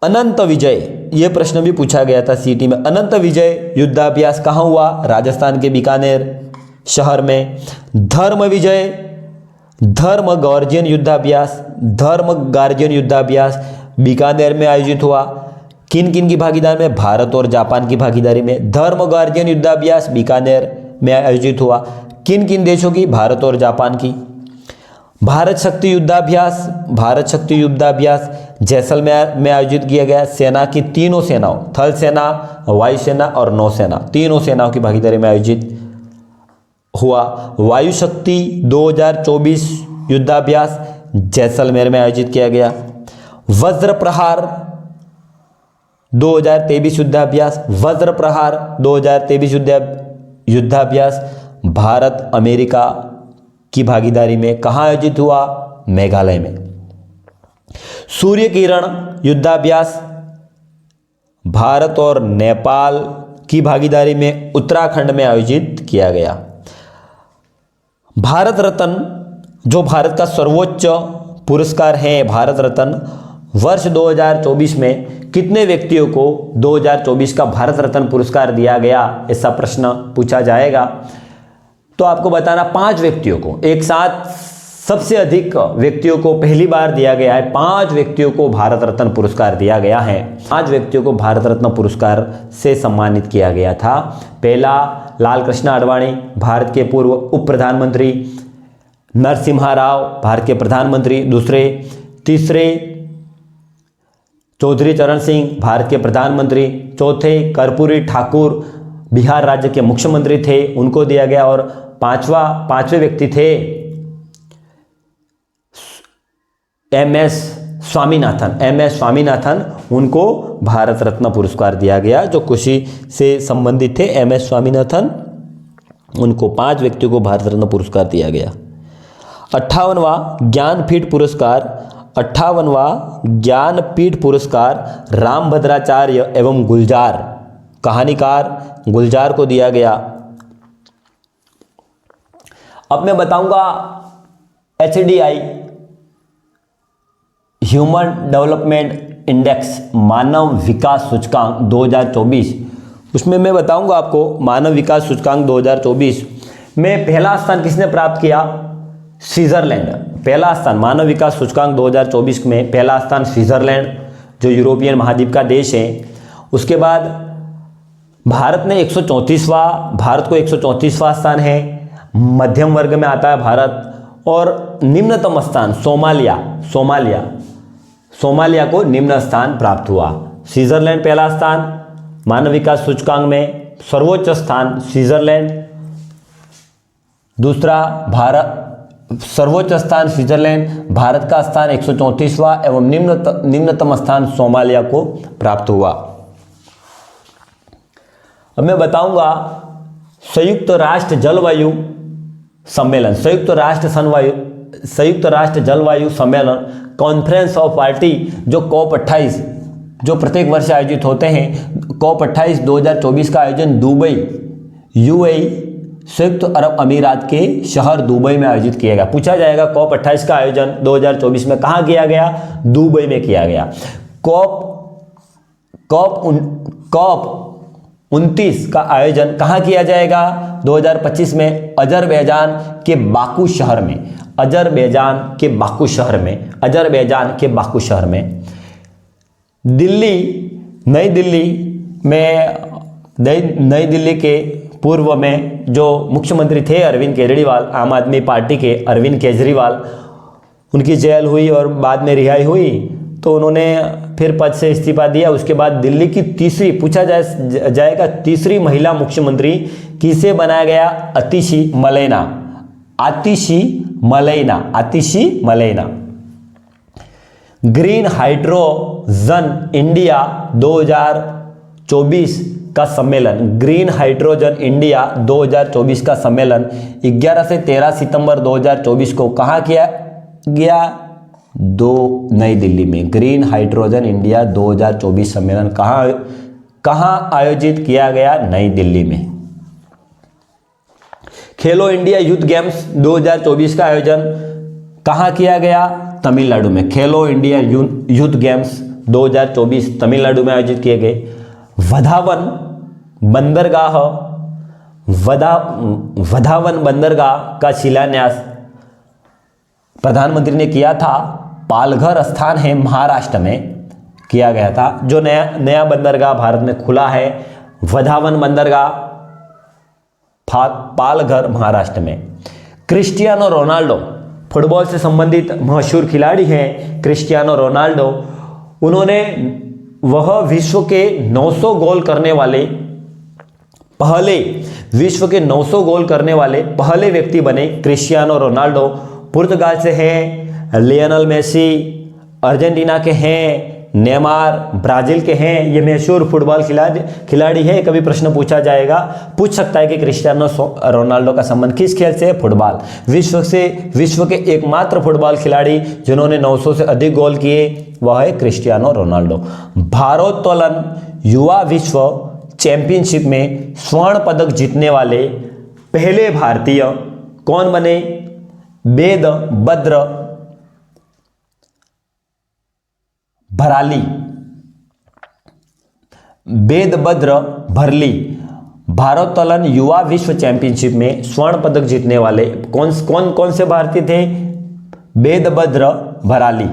अनंत विजय, यह प्रश्न भी पूछा गया था सीटी में। अनंत विजय युद्धाभ्यास कहाँ हुआ? राजस्थान के बीकानेर शहर में। धर्म गार्जियन युद्धाभ्यास बीकानेर में आयोजित हुआ। किन किन की भागीदारी में? भारत और जापान की भागीदारी में। धर्म गार्जियन युद्धाभ्यास बीकानेर में आयोजित हुआ। किन किन देशों की? भारत और जापान की। भारत शक्ति युद्धाभ्यास जैसलमेर में आयोजित किया गया। सेना की तीनों सेनाओं, थल सेना, वायुसेना और नौसेना, तीनों सेनाओं की भागीदारी में आयोजित हुआ। वायु शक्ति 2024 युद्धाभ्यास जैसलमेर में आयोजित किया गया। वज्र प्रहार 2023 युद्धाभ्यास, वज्र प्रहार 2023 युद्धाभ्यास भारत अमेरिका की भागीदारी में कहाँ आयोजित हुआ? मेघालय में। सूर्य किरण युद्धाभ्यास भारत और नेपाल की भागीदारी में उत्तराखंड में आयोजित किया गया। भारत रत्न जो भारत का सर्वोच्च पुरस्कार है, भारत रत्न, वर्ष 2024 में कितने व्यक्तियों को 2024 का भारत रत्न पुरस्कार दिया गया, ऐसा प्रश्न पूछा जाएगा। तो आपको बताना 5 व्यक्तियों को, एक साथ सबसे अधिक व्यक्तियों को पहली बार दिया गया है। 5 व्यक्तियों को भारत रत्न पुरस्कार दिया गया है। 5 व्यक्तियों को भारत रत्न पुरस्कार से सम्मानित किया गया था। पहला लाल कृष्ण आडवाणी, भारत के पूर्व उप प्रधानमंत्री। नरसिम्हा राव, भारत के प्रधानमंत्री दूसरे। तीसरे चौधरी चरण सिंह, भारत के प्रधानमंत्री। चौथे कर्पूरी ठाकुर, बिहार राज्य के मुख्यमंत्री थे, उनको दिया गया। और पांचवें व्यक्ति थे एमएस स्वामीनाथन, उनको भारत रत्न पुरस्कार दिया गया, जो कृषि से संबंधित थे। एमएस स्वामीनाथन, उनको 5 व्यक्तियों को भारत रत्न पुरस्कार दिया गया। 58वां ज्ञानपीठ पुरस्कार रामभद्राचार्य एवं गुलजार, कहानीकार गुलजार को दिया गया। अब मैं बताऊंगा HDI ह्यूमन डेवलपमेंट इंडेक्स, मानव विकास सूचकांक 2024, उसमें मैं बताऊंगा आपको मानव विकास सूचकांक 2024 में पहला स्थान किसने प्राप्त किया? स्विट्जरलैंड। पहला स्थान मानव विकास सूचकांक 2024 में पहला स्थान स्विट्जरलैंड, जो यूरोपियन महाद्वीप का देश है। उसके बाद भारत ने 134वां, भारत को 134वां स्थान है, मध्यम वर्ग में आता है भारत। और निम्नतम स्थान सोमालिया को निम्न स्थान प्राप्त हुआ। स्विट्जरलैंड पहला स्थान मानव विकास सूचकांक में, सर्वोच्च स्थान स्विट्जरलैंड। दूसरा भारत, सर्वोच्च स्थान स्विट्जरलैंड, भारत का स्थान 134वां एवं निम्नतम स्थान सोमालिया को प्राप्त हुआ। अब मैं बताऊंगा संयुक्त राष्ट्र जलवायु जलवायु सम्मेलन, कॉन्फ्रेंस ऑफ पार्टी, जो COP28 जो प्रत्येक वर्ष आयोजित होते हैं। COP28 2024 का आयोजन दुबई, UAE, संयुक्त अरब अमीरात के शहर दुबई में आयोजित किया गया। पूछा जाएगा COP28 का आयोजन 2024 में कहाँ किया गया? दुबई में किया गया। COP29 का आयोजन कहाँ किया जाएगा? 2025 में अजरबैजान के बाकू शहर में। नई दिल्ली के पूर्व में जो मुख्यमंत्री थे अरविंद केजरीवाल, आम आदमी पार्टी के अरविंद केजरीवाल, उनकी जेल हुई और बाद में रिहाई हुई, तो उन्होंने फिर पद से इस्तीफा दिया। उसके बाद दिल्ली की जाएगा तीसरी महिला मुख्यमंत्री किसे बनाया गया? आतिशी मलैना। ग्रीन हाइड्रोजन इंडिया 2024 का सम्मेलन, ग्रीन हाइड्रोजन इंडिया 2024 का सम्मेलन 11 से 13 सितंबर 2024 को कहाँ किया गया? नई दिल्ली में। ग्रीन हाइड्रोजन इंडिया 2024 सम्मेलन कहाँ आयोजित किया गया? नई दिल्ली में। खेलो इंडिया यूथ गेम्स 2024 का आयोजन कहाँ किया गया? तमिलनाडु में। खेलो इंडिया यूथ गेम्स 2024 तमिलनाडु में आयोजित किए गए। वधावन बंदरगाह का शिलान्यास प्रधानमंत्री ने किया था। पालघर स्थान है महाराष्ट्र में, किया गया था। जो नया बंदरगाह भारत में खुला है, वधावन बंदरगाह, पालघर महाराष्ट्र में। क्रिस्टियानो रोनाल्डो, फुटबॉल से संबंधित मशहूर खिलाड़ी हैं क्रिस्टियानो रोनाल्डो। वह विश्व के 900 गोल करने वाले पहले व्यक्ति बने। क्रिस्टियानो रोनाल्डो पुर्तगाल से हैं। लियोनेल मेसी अर्जेंटीना के हैं, नेमार ब्राजील के हैं, ये मशहूर फुटबॉल खिलाड़ी है। कभी प्रश्न पूछा जाएगा, पूछ सकता है कि क्रिस्टियानो रोनाल्डो का संबंध किस खेल से है? फुटबॉल। विश्व के एकमात्र फुटबॉल खिलाड़ी जिन्होंने 900 से अधिक गोल किए वह है क्रिस्टियानो रोनाल्डो। भारोत्तोलन युवा विश्व चैंपियनशिप में स्वर्ण पदक जीतने वाले पहले भारतीय कौन बने? वेदभद्र भराली, वेदभद्र भरली। भारोत्तोलन युवा विश्व चैंपियनशिप में स्वर्ण पदक जीतने वाले कौन से भारतीय थे? वेदभद्र भराली।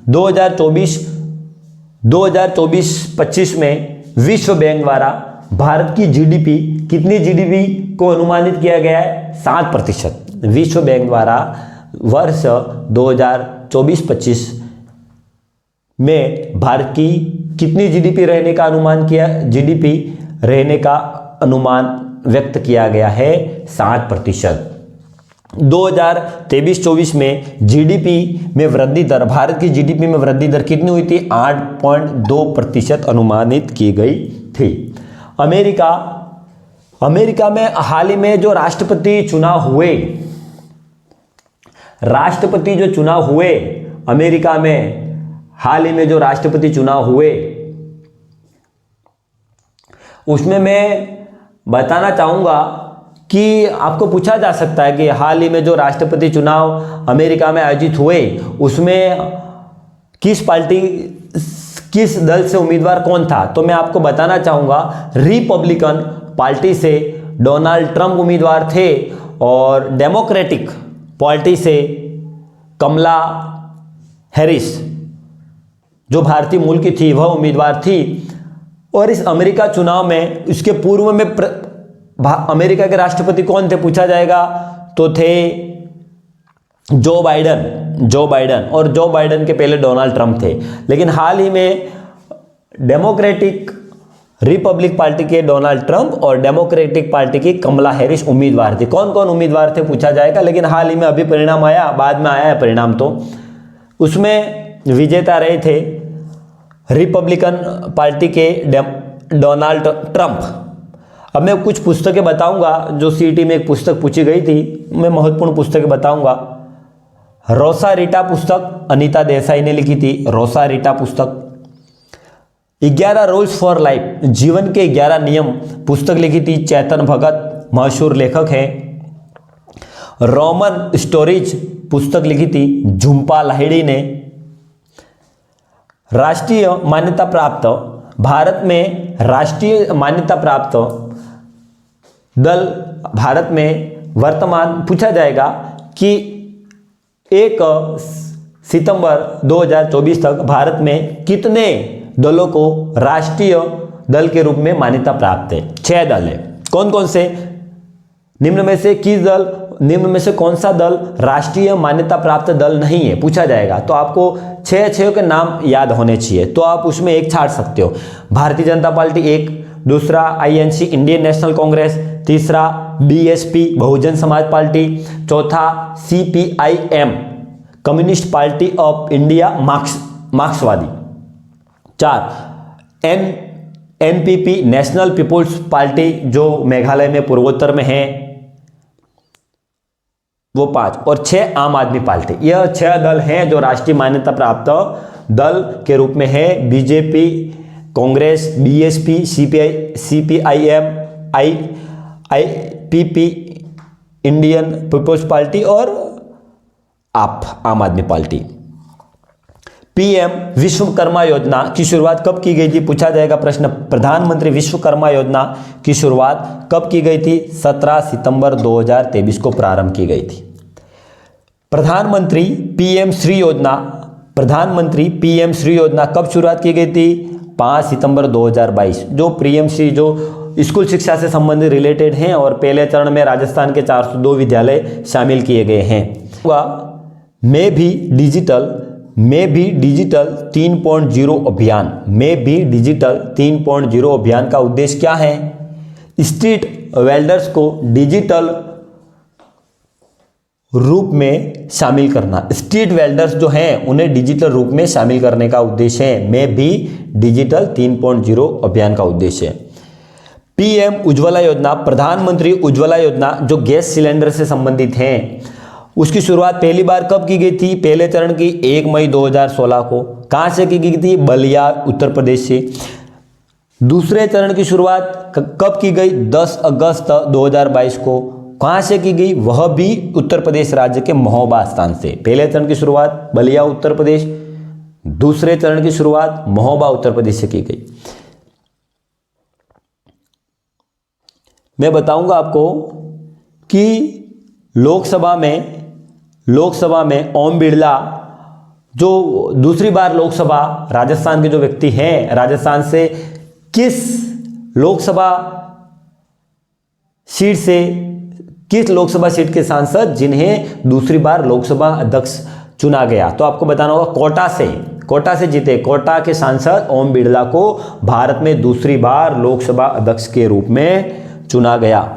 2024-25 में विश्व बैंक द्वारा भारत की जीडीपी, कितनी जीडीपी को अनुमानित किया गया है? 7%। विश्व बैंक द्वारा वर्ष 2024-25 में भारत की कितनी जीडीपी रहने का अनुमान किया? जीडीपी रहने का अनुमान व्यक्त किया गया है 7%। 2023-24 में जीडीपी में वृद्धि दर, भारत की जीडीपी में वृद्धि दर कितनी हुई थी? 8.2% अनुमानित की गई थी। अमेरिका में हाल ही में जो राष्ट्रपति चुनाव हुए अमेरिका में हाल ही में जो राष्ट्रपति चुनाव हुए, उसमें मैं बताना चाहूंगा कि आपको पूछा जा सकता है कि हाल ही में जो राष्ट्रपति चुनाव अमेरिका में आयोजित हुए उसमें किस दल से उम्मीदवार कौन था? तो मैं आपको बताना चाहूंगा, रिपब्लिकन पार्टी से डोनाल्ड ट्रंप उम्मीदवार थे और डेमोक्रेटिक पार्टी से कमला हैरिस जो भारतीय मूल की थी वह उम्मीदवार थी। और इस अमेरिका चुनाव में, इसके पूर्व में अमेरिका के राष्ट्रपति कौन थे पूछा जाएगा, तो थे जो बाइडन और जो बाइडन के पहले डोनाल्ड ट्रंप थे। लेकिन हाल ही में डेमोक्रेटिक रिपब्लिक पार्टी के डोनाल्ड ट्रंप और डेमोक्रेटिक पार्टी की कमला हैरिस उम्मीदवार थे। कौन कौन उम्मीदवार थे पूछा जाएगा। लेकिन हाल ही में अभी परिणाम आया, बाद में आया है परिणाम, तो उसमें विजेता रहे थे रिपब्लिकन पार्टी के डोनाल्ड ट्रंप। अब मैं कुछ पुस्तकें बताऊंगा जो सीटी में एक पुस्तक पूछी गई थी, मैं महत्वपूर्ण पुस्तकें बताऊंगा। रोसा रीटा पुस्तक अनीता देसाई ने लिखी थी, रोसा रीटा पुस्तक। 11 रूल्स फॉर लाइफ, जीवन के 11 नियम पुस्तक लिखी थी चेतन भगत, मशहूर लेखक हैं। रोमन स्टोरीज पुस्तक लिखी थी झुम्पा लाहिड़ी ने। राष्ट्रीय मान्यता प्राप्त, भारत में राष्ट्रीय मान्यता प्राप्त दल, भारत में वर्तमान पूछा जाएगा कि 1 सितंबर 2024 तक भारत में कितने दलों को राष्ट्रीय दल के रूप में मान्यता प्राप्त है? 6 दल है। कौन कौन से? निम्न में से कौन सा दल राष्ट्रीय मान्यता प्राप्त दल नहीं है पूछा जाएगा। तो आपको 6 के नाम याद होने चाहिए, तो आप उसमें एक छाट सकते हो। भारतीय जनता पार्टी एक, दूसरा आईएनसी इंडियन नेशनल कांग्रेस, तीसरा बीएसपी बहुजन समाज पार्टी, चौथा CPIM communist party of India मार्क्सवादी, 4 एनपीपी नेशनल पीपुल्स पार्टी जो मेघालय में पूर्वोत्तर में है वो 5, और 6 आम आदमी पार्टी। यह 6 दल हैं जो राष्ट्रीय मान्यता प्राप्त दल के रूप में है। BJP, Congress, BSP, CPIM, IPP Indian people's party और आम आदमी पार्टी। पीएम विश्वकर्मा योजना की शुरुआत कब की गई थी पूछा जाएगा प्रश्न। प्रधानमंत्री विश्वकर्मा योजना की शुरुआत कब की गई थी? 17 सितंबर 2023 को प्रारंभ की गई थी। प्रधानमंत्री पीएम श्री योजना कब शुरुआत की गई थी? 5 सितंबर 2022। जो पीएम श्री जो स्कूल शिक्षा से संबंधित रिलेटेड हैं और पहले चरण में राजस्थान के 402 विद्यालय शामिल किए गए हैं। मैं भी डिजिटल 3.0 अभियान, मैं भी डिजिटल 3.0 अभियान का उद्देश्य क्या है? स्ट्रीट वेल्डर्स को डिजिटल रूप में शामिल करना। स्ट्रीट वेंडर्स जो हैं उन्हें डिजिटल रूप में शामिल करने का उद्देश्य है। में भी डिजिटल 3.0 अभियान का उद्देश्य है। पीएम उज्ज्वला योजना, प्रधानमंत्री उज्ज्वला योजना जो गैस सिलेंडर से संबंधित हैं, उसकी शुरुआत पहली बार कब की गई थी? पहले चरण की 1 मई 2016 को। कहां से की गई थी? बलिया, उत्तर प्रदेश से। दूसरे चरण की शुरुआत कब की गई? 10 अगस्त 2022 को। कहां से की गई? वह भी उत्तर प्रदेश राज्य के महोबा स्थान से। पहले चरण की शुरुआत बलिया, उत्तर प्रदेश। दूसरे चरण की शुरुआत महोबा, उत्तर प्रदेश से की गई। मैं बताऊंगा आपको कि लोकसभा में ओम बिरला जो दूसरी बार लोकसभा, राजस्थान के जो व्यक्ति हैं, राजस्थान से किस लोकसभा सीट के सांसद जिन्हें दूसरी बार लोकसभा अध्यक्ष चुना गया? तो आपको बताना होगा कोटा से जीते। कोटा के सांसद ओम बिरला को भारत में दूसरी बार लोकसभा अध्यक्ष के रूप में चुना गया।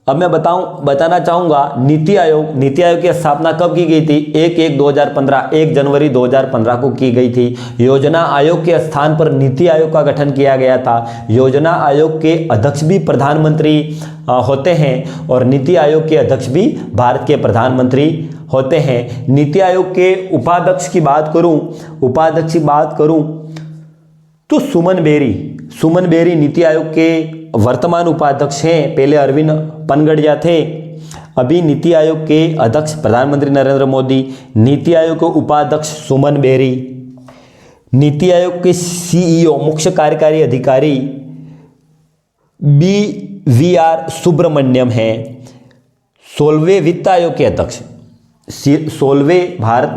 अब मैं बताना चाहूंगा नीति आयोग की स्थापना कब की गई थी? 1 जनवरी 2015 को की गई थी। योजना आयोग के स्थान पर नीति आयोग का गठन किया गया था। योजना आयोग के अध्यक्ष भी प्रधानमंत्री होते हैं और नीति आयोग के अध्यक्ष भी भारत के प्रधानमंत्री होते हैं। नीति आयोग के उपाध्यक्ष की बात करूं तो सुमन बेरी नीति आयोग के वर्तमान उपाध्यक्ष हैं। पहले अरविंद पनगड़िया थे, अभी नीति आयोग के अध्यक्ष प्रधानमंत्री नरेंद्र मोदी। नीति आयोग के उपाध्यक्ष सुमन बेरी। नीति आयोग के सीईओ मुख्य कार्यकारी अधिकारी BVR सुब्रमण्यम हैं। 16वें वित्त आयोग के अध्यक्ष, 16वें भारत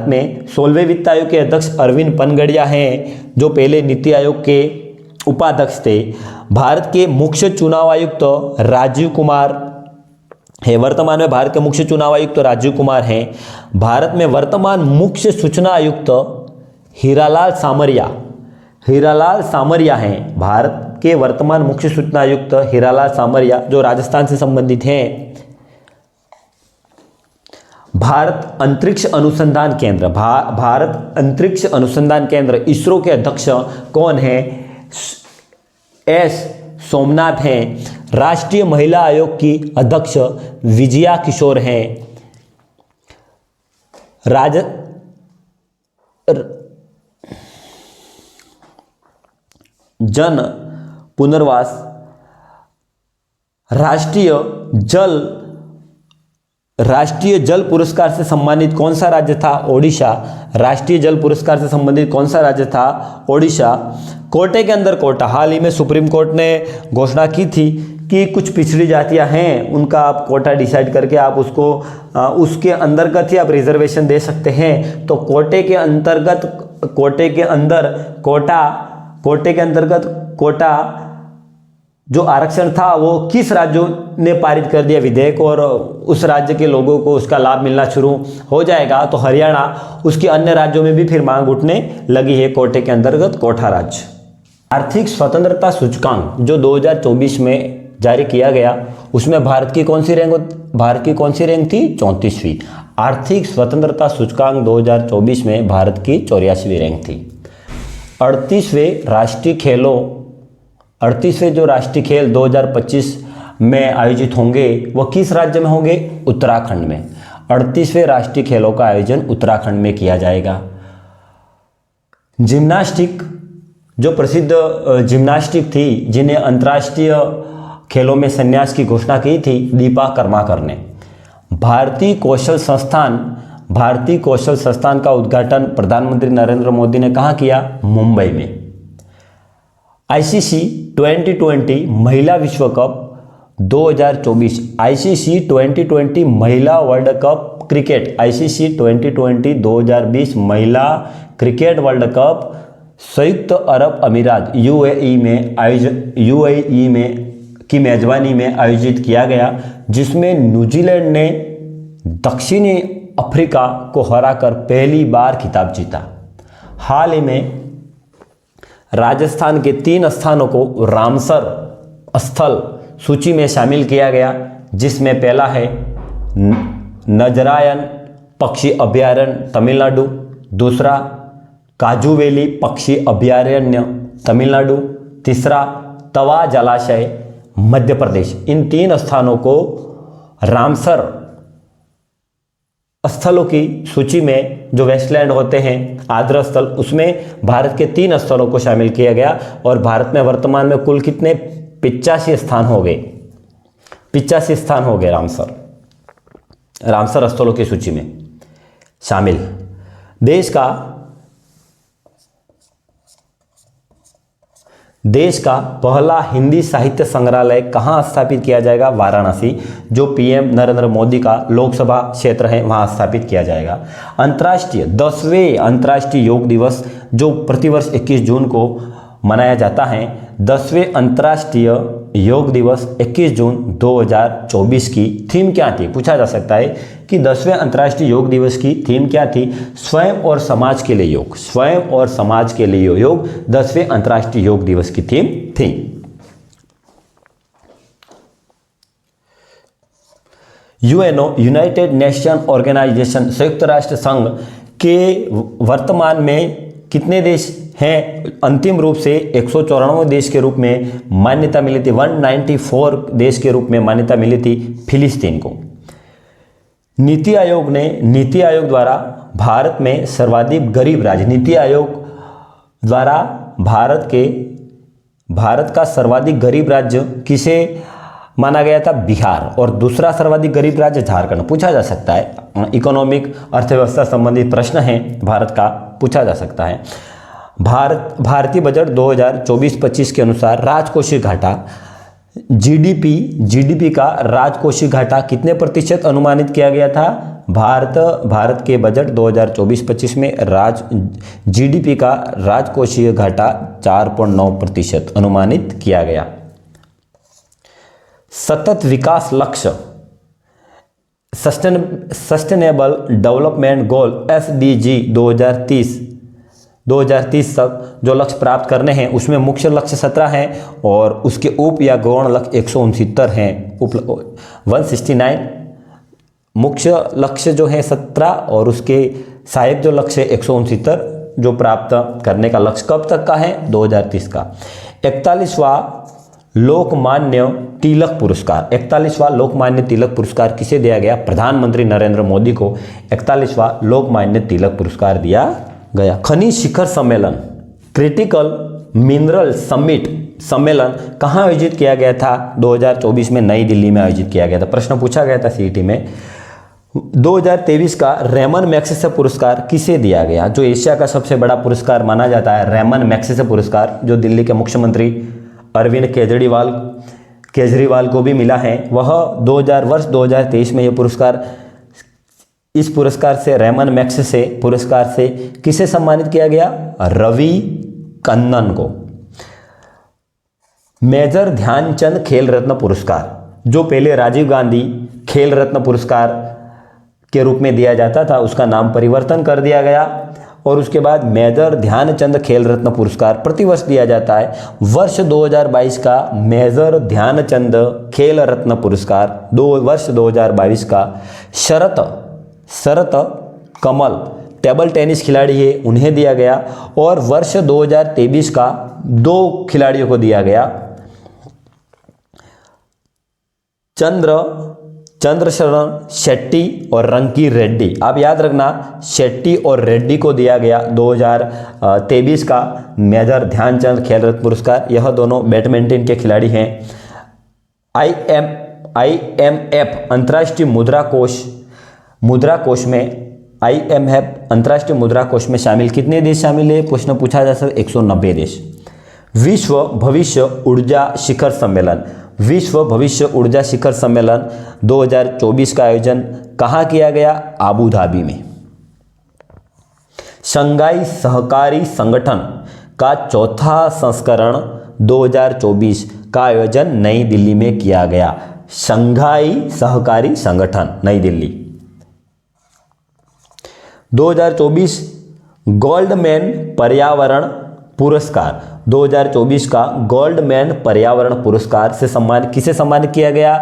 में 16वें वित्त आयोग के अध्यक्ष अरविंद पनगड़िया हैं, जो पहले नीति आयोग के उपाध्यक्ष थे। भारत के मुख्य चुनाव आयुक्त राजीव कुमार है। वर्तमान में भारत के मुख्य चुनाव आयुक्त राजीव कुमार हैं। भारत में वर्तमान मुख्य सूचना आयुक्त हीरालाल सामरिया हैं। भारत के वर्तमान मुख्य सूचना आयुक्त हीरालाल सामरिया जो राजस्थान से संबंधित हैं। भारत अंतरिक्ष अनुसंधान केंद्र इसरो के अध्यक्ष कौन हैं? एस सोमनाथ हैं। राष्ट्रीय महिला आयोग की अध्यक्ष विजया किशोर हैं। जन पुनर्वास राष्ट्रीय जल पुरस्कार से सम्मानित कौन सा राज्य था? ओडिशा। राष्ट्रीय जल पुरस्कार से संबंधित कौन सा राज्य था? ओडिशा। कोटे के अंदर कोटा, हाल ही में सुप्रीम कोर्ट ने घोषणा की थी कि कुछ पिछड़ी जातियां हैं, उनका आप कोटा डिसाइड करके आप उसको उसके अंतर्गत ही आप रिजर्वेशन दे सकते हैं। तो कोटे के अंतर्गत कोटा जो आरक्षण था वो किस राज्यों ने पारित कर दिया विधेयक, और उस राज्य के लोगों को उसका लाभ मिलना शुरू हो जाएगा। तो हरियाणा, उसके अन्य राज्यों में भी फिर मांग उठने लगी है। कोटे के अंतर्गत कोटा राज्य। आर्थिक स्वतंत्रता सूचकांक जो 2024 में जारी किया गया, उसमें भारत की कौन सी रैंक थी? 34वीं। आर्थिक स्वतंत्रता सूचकांक 2024 में भारत की 84वीं रैंक थी। 38वें जो राष्ट्रीय खेल 2025 में आयोजित होंगे वह किस राज्य में होंगे? उत्तराखंड में। 38वें राष्ट्रीय खेलों का आयोजन उत्तराखंड में किया जाएगा। जिम्नास्टिक, जो प्रसिद्ध जिम्नास्टिक थी, जिन्हें अंतर्राष्ट्रीय खेलों में संन्यास की घोषणा की थी दीपा कर्माकर ने। भारतीय कौशल संस्थान का उद्घाटन प्रधानमंत्री नरेंद्र मोदी ने कहाँ किया? मुंबई में। ICC 2020 महिला विश्व कप 2024, ICC 2020 महिला वर्ल्ड कप क्रिकेट, ICC 2020 2020 महिला क्रिकेट वर्ल्ड कप संयुक्त अरब अमीरात UAE की मेजबानी में आयोजित किया गया, जिसमें न्यूजीलैंड ने दक्षिणी अफ्रीका को हराकर पहली बार खिताब जीता। हाल ही में राजस्थान के 3 स्थानों को रामसर स्थल सूची में शामिल किया गया, जिसमें पहला है नजरायन पक्षी अभयारण्य तमिलनाडु, दूसरा काजूवेली पक्षी अभयारण्य तमिलनाडु, तीसरा तवा जलाशय मध्य प्रदेश। इन 3 स्थानों को रामसर स्थलों की सूची में, जो वेस्टलैंड होते हैं आर्द्र स्थल, उसमें भारत के 3 स्थलों को शामिल किया गया और भारत में वर्तमान में कुल कितने 85 स्थान हो गए, 85 स्थान हो गए रामसर स्थलों की सूची में शामिल। देश का पहला हिंदी साहित्य संग्रहालय कहाँ स्थापित किया जाएगा? वाराणसी, जो पीएम नरेंद्र मोदी का लोकसभा क्षेत्र है, वहाँ स्थापित किया जाएगा। 10वें अंतर्राष्ट्रीय योग दिवस, जो प्रतिवर्ष 21 जून को मनाया जाता है, 10वें अंतर्राष्ट्रीय योग दिवस 21 जून 2024 की थीम क्या थी? पूछा जा सकता है कि 10वें अंतर्राष्ट्रीय योग दिवस की थीम क्या थी? स्वयं और समाज के लिए योग, स्वयं और समाज के लिए योग 10वें अंतर्राष्ट्रीय योग दिवस की थीम थी। यूएनओ, यूनाइटेड नेशन ऑर्गेनाइजेशन, संयुक्त राष्ट्र संघ के वर्तमान में कितने देश हैं? अंतिम रूप से 194 देश के रूप में मान्यता मिली थी, 194 देश के रूप में मान्यता मिली थी फिलिस्तीन को। नीति आयोग द्वारा भारत में सर्वाधिक गरीब राज्य, नीति आयोग द्वारा भारत का सर्वाधिक गरीब राज्य किसे माना गया था? बिहार। और दूसरा सर्वाधिक गरीब राज्य झारखंड। पूछा जा सकता है, इकोनॉमिक अर्थव्यवस्था संबंधित प्रश्न है भारत का, पूछा जा सकता है। भारतीय बजट 2024-25 के अनुसार राजकोषीय घाटा, जीडीपी का राजकोषीय घाटा कितने प्रतिशत अनुमानित किया गया था? भारत के बजट 2024-25 में जीडीपी का राजकोषीय घाटा 4.9% अनुमानित किया गया। सतत विकास लक्ष्य, सस्टेनेबल डेवलपमेंट गोल एसडीजी 2030 तक जो लक्ष्य प्राप्त करने हैं, उसमें मुख्य लक्ष्य 17 हैं और उसके उप या गौण लक्ष्य 169 हैं। 169 मुख्य लक्ष्य जो है 17 और उसके सहायक जो लक्ष्य 169 जो प्राप्त करने का लक्ष्य कब तक का है? 2030 का। 41वां लोकमान्य तिलक पुरस्कार, 41वां लोकमान्य तिलक पुरस्कार किसे दिया गया? प्रधानमंत्री नरेंद्र मोदी को 41वां लोकमान्य तिलक पुरस्कार दिया गया। खनिज शिखर सम्मेलन, क्रिटिकल मिनरल समिट सम्मेलन कहाँ आयोजित किया गया था? 2024 में नई दिल्ली में आयोजित किया गया था। प्रश्न पूछा गया था सीईटी में। 2023 का रेमन मैग्सेसे पुरस्कार किसे दिया गया? जो एशिया का सबसे बड़ा पुरस्कार माना जाता है, रेमन मैग्सेसे पुरस्कार, जो दिल्ली के मुख्यमंत्री अरविंद केजरीवाल को भी मिला है, वह वर्ष 2023 में यह पुरस्कार, इस पुरस्कार से, रेमन मैग्सेसे पुरस्कार से किसे सम्मानित किया गया? रवि कन्नन को। मेजर ध्यानचंद खेल रत्न पुरस्कार, जो पहले राजीव गांधी खेल रत्न पुरस्कार के रूप में दिया जाता था, उसका नाम परिवर्तन कर दिया गया और उसके बाद मेजर ध्यानचंद खेल रत्न पुरस्कार प्रतिवर्ष दिया जाता है। वर्ष 2022 का मेजर ध्यानचंद खेल रत्न पुरस्कार वर्ष 2022 का शरत कमल टेबल टेनिस खिलाड़ी है, उन्हें दिया गया। और वर्ष 2023 का 2 खिलाड़ियों को दिया गया, चंद्रशरण शेट्टी और रंकी रेड्डी। आप याद रखना, शेट्टी और रेड्डी को दिया गया 2023 का मेजर ध्यानचंद खेल रत्न पुरस्कार। यह दोनों बैडमिंटन के खिलाड़ी हैं। IMF अंतर्राष्ट्रीय मुद्रा कोष में IMF अंतर्राष्ट्रीय मुद्रा कोष में शामिल कितने देश शामिल है? प्रश्न पूछा जा सकता है। 190 देश। विश्व भविष्य ऊर्जा शिखर सम्मेलन, विश्व भविष्य ऊर्जा शिखर सम्मेलन 2024 का आयोजन कहाँ किया गया? आबू धाबी में। शंघाई सहकारी संगठन का 4था संस्करण 2024 का आयोजन नई दिल्ली में किया गया। शंघाई सहकारी संगठन, नई दिल्ली। 2024 गोल्डमैन पर्यावरण पुरस्कार 2024 का गोल्डमैन पर्यावरण पुरस्कार से सम्मानित, किसे सम्मानित किया गया?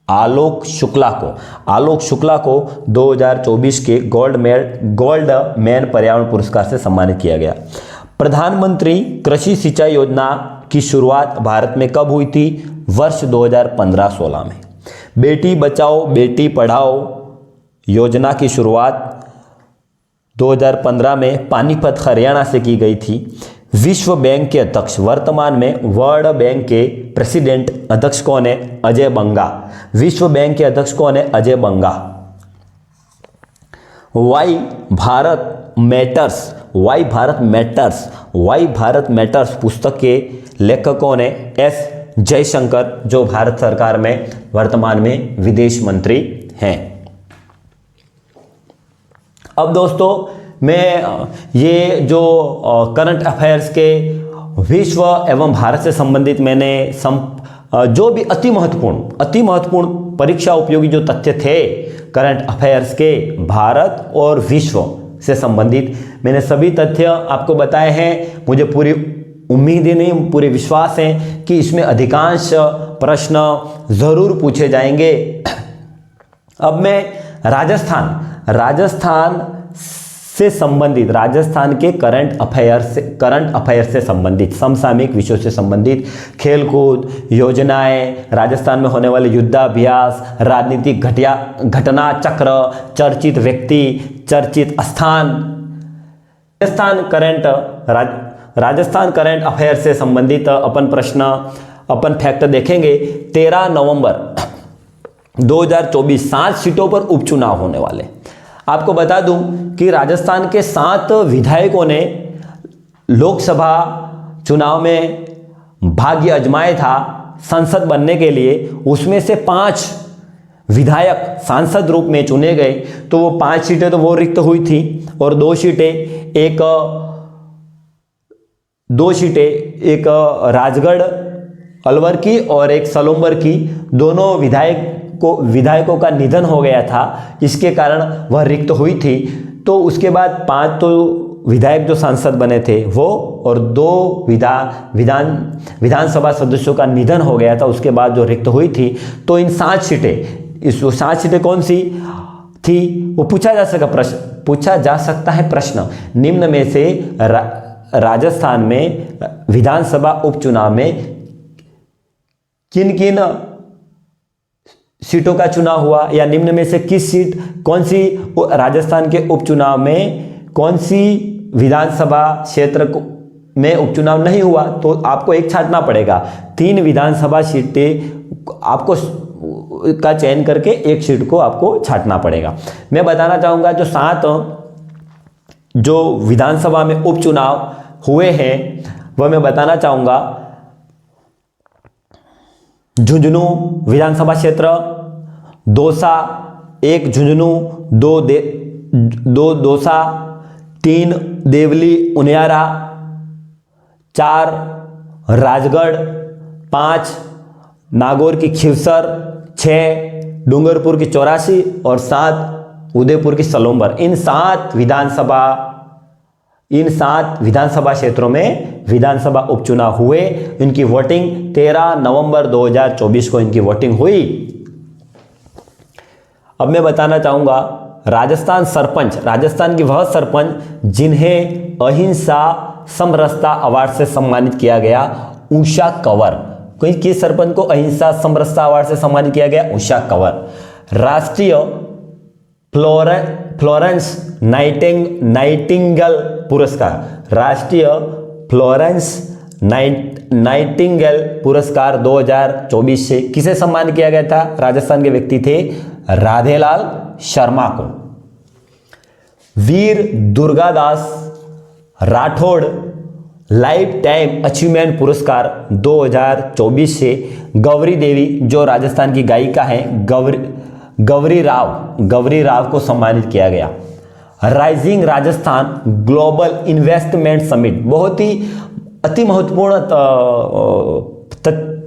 आलोक शुक्ला को। आलोक शुक्ला को 2024 के गोल्डमैन पर्यावरण पुरस्कार से सम्मानित किया गया। प्रधानमंत्री कृषि सिंचाई योजना की शुरुआत भारत में कब हुई थी? वर्ष 2015-16 में। बेटी बचाओ बेटी पढ़ाओ योजना की शुरुआत 2015 में पानीपत हरियाणा से की गई थी। विश्व बैंक के अध्यक्ष, वर्तमान में वर्ल्ड बैंक के प्रेसिडेंट अध्यक्ष कौन है? अजय बंगा। विश्व बैंक के अध्यक्ष कौन है? Ajay Banga. Why Bharat matters, why Bharat matters पुस्तक के लेखक कौन है? एस जयशंकर, जो भारत सरकार में वर्तमान में विदेश मंत्री हैं। अब दोस्तों मैं ये जो करंट अफेयर्स के विश्व एवं भारत से संबंधित मैंने जो भी अति महत्वपूर्ण परीक्षा उपयोगी जो तथ्य थे करंट अफेयर्स के भारत और विश्व से संबंधित, मैंने सभी तथ्य आपको बताए हैं। मुझे पूरी उम्मीद ही नहीं, पूरे विश्वास है कि इसमें अधिकांश प्रश्न जरूर पूछे जाएंगे। अब मैं राजस्थान से संबंधित, राजस्थान के करंट अफेयर से संबंधित, समसामयिक विषयों से संबंधित खेलकूद योजनाएं, राजस्थान में होने वाले युद्धाभ्यास, राजनीतिक घटना चक्र, चर्चित व्यक्ति, चर्चित स्थान, राजस्थान करंट अफेयर से संबंधित अपन फैक्ट देखेंगे। 13 नवंबर 2024 7 सीटों पर उपचुनाव होने वाले। आपको बता दूं कि राजस्थान के 7 विधायकों ने लोकसभा चुनाव में भाग्य आजमाया था संसद बनने के लिए। उसमें से 5 विधायक सांसद रूप में चुने गए, तो वो 5 सीटें तो वो रिक्त हुई थी और 2 सीटें एक राजगढ़ अलवर की और एक सलोम्बर की। दोनों विधायकों का निधन हो गया था, इसके कारण वह रिक्त हुई थी। तो उसके बाद 5 तो विधायक जो सांसद बने थे वो, और 2 विधानसभा सदस्यों का निधन हो गया था, उसके बाद जो रिक्त हुई थी। तो इन 7 सीटें कौन सी थी वो पूछा जा सकता है प्रश्न। निम्न में से राजस्थान में विधानसभा उपचुनाव में किन सीटों का चुनाव हुआ, या निम्न में से कौन सी राजस्थान के उपचुनाव में कौन सी विधानसभा क्षेत्र में उपचुनाव नहीं हुआ, तो आपको एक छांटना पड़ेगा। 3 विधानसभा सीटें आपको का चयन करके एक सीट को आपको छांटना पड़ेगा। मैं बताना चाहूंगा जो 7 जो विधानसभा में उपचुनाव हुए हैं वह मैं बताना चाहूंगा। झुंझुनू विधानसभा क्षेत्र, दौसा, 1 झुंझुनू, 2 दौसा, 3 देवली उनियारा, 4 राजगढ़, 5 नागौर की खिवसर, 6 डूंगरपुर की 84 और 7 उदयपुर की सलोम्बर। इन 7 विधानसभा क्षेत्रों में विधानसभा उपचुनाव हुए। इनकी वोटिंग 13 नवंबर 2024 को इनकी वोटिंग हुई। अब मैं बताना चाहूंगा राजस्थान की वह सरपंच जिन्हें अहिंसा समरसता अवार्ड से सम्मानित किया गया, उषा कंवर। किस सरपंच को अहिंसा समरसता अवार्ड से सम्मानित किया गया? उषा कंवर। राष्ट्रीय फ्लोरेंस नाइटिंगेल पुरस्कार, राष्ट्रीय फ्लोरेंस नाइटिंगेल पुरस्कार 2024 से किसे सम्मानित किया गया था? राजस्थान के व्यक्ति थे राधेलाल शर्मा को। Veer Durgadas Rathore lifetime achievement पुरस्कार 2024 से गौरी देवी, जो राजस्थान की गायिका है, गौरी राव को सम्मानित किया गया। Rising Rajasthan global investment summit, बहुत ही अति महत्वपूर्ण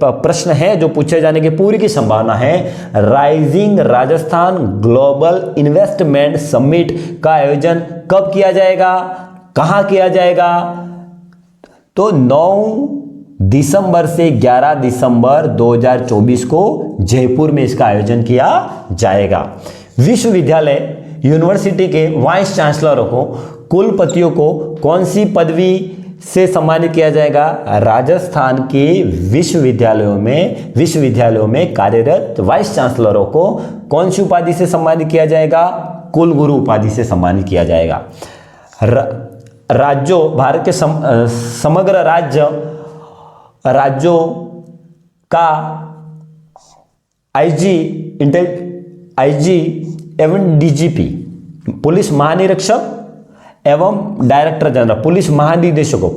प्रश्न है जो पूछे जाने की पूरी की संभावना है। Rising Rajasthan global investment summit का आयोजन कब किया जाएगा, कहां किया जाएगा? तो 9 दिसंबर से 11 दिसंबर 2024 को जयपुर में इसका आयोजन किया जाएगा। विश्वविद्यालय यूनिवर्सिटी के वाइस चांसलरों को, कुलपतियों को कौन सी पदवी से सम्मानित किया जाएगा? राजस्थान के विश्वविद्यालयों में कार्यरत वाइस चांसलरों को कौन सी उपाधि से सम्मानित किया जाएगा? कुलगुरु उपाधि से सम्मानित किया जाएगा। राज्यों, भारत के समग्र राज्यों का आईजी एवं डीजीपी, पुलिस महानिरीक्षक एवं डायरेक्टर जनरल, पुलिस महानिदेशकों,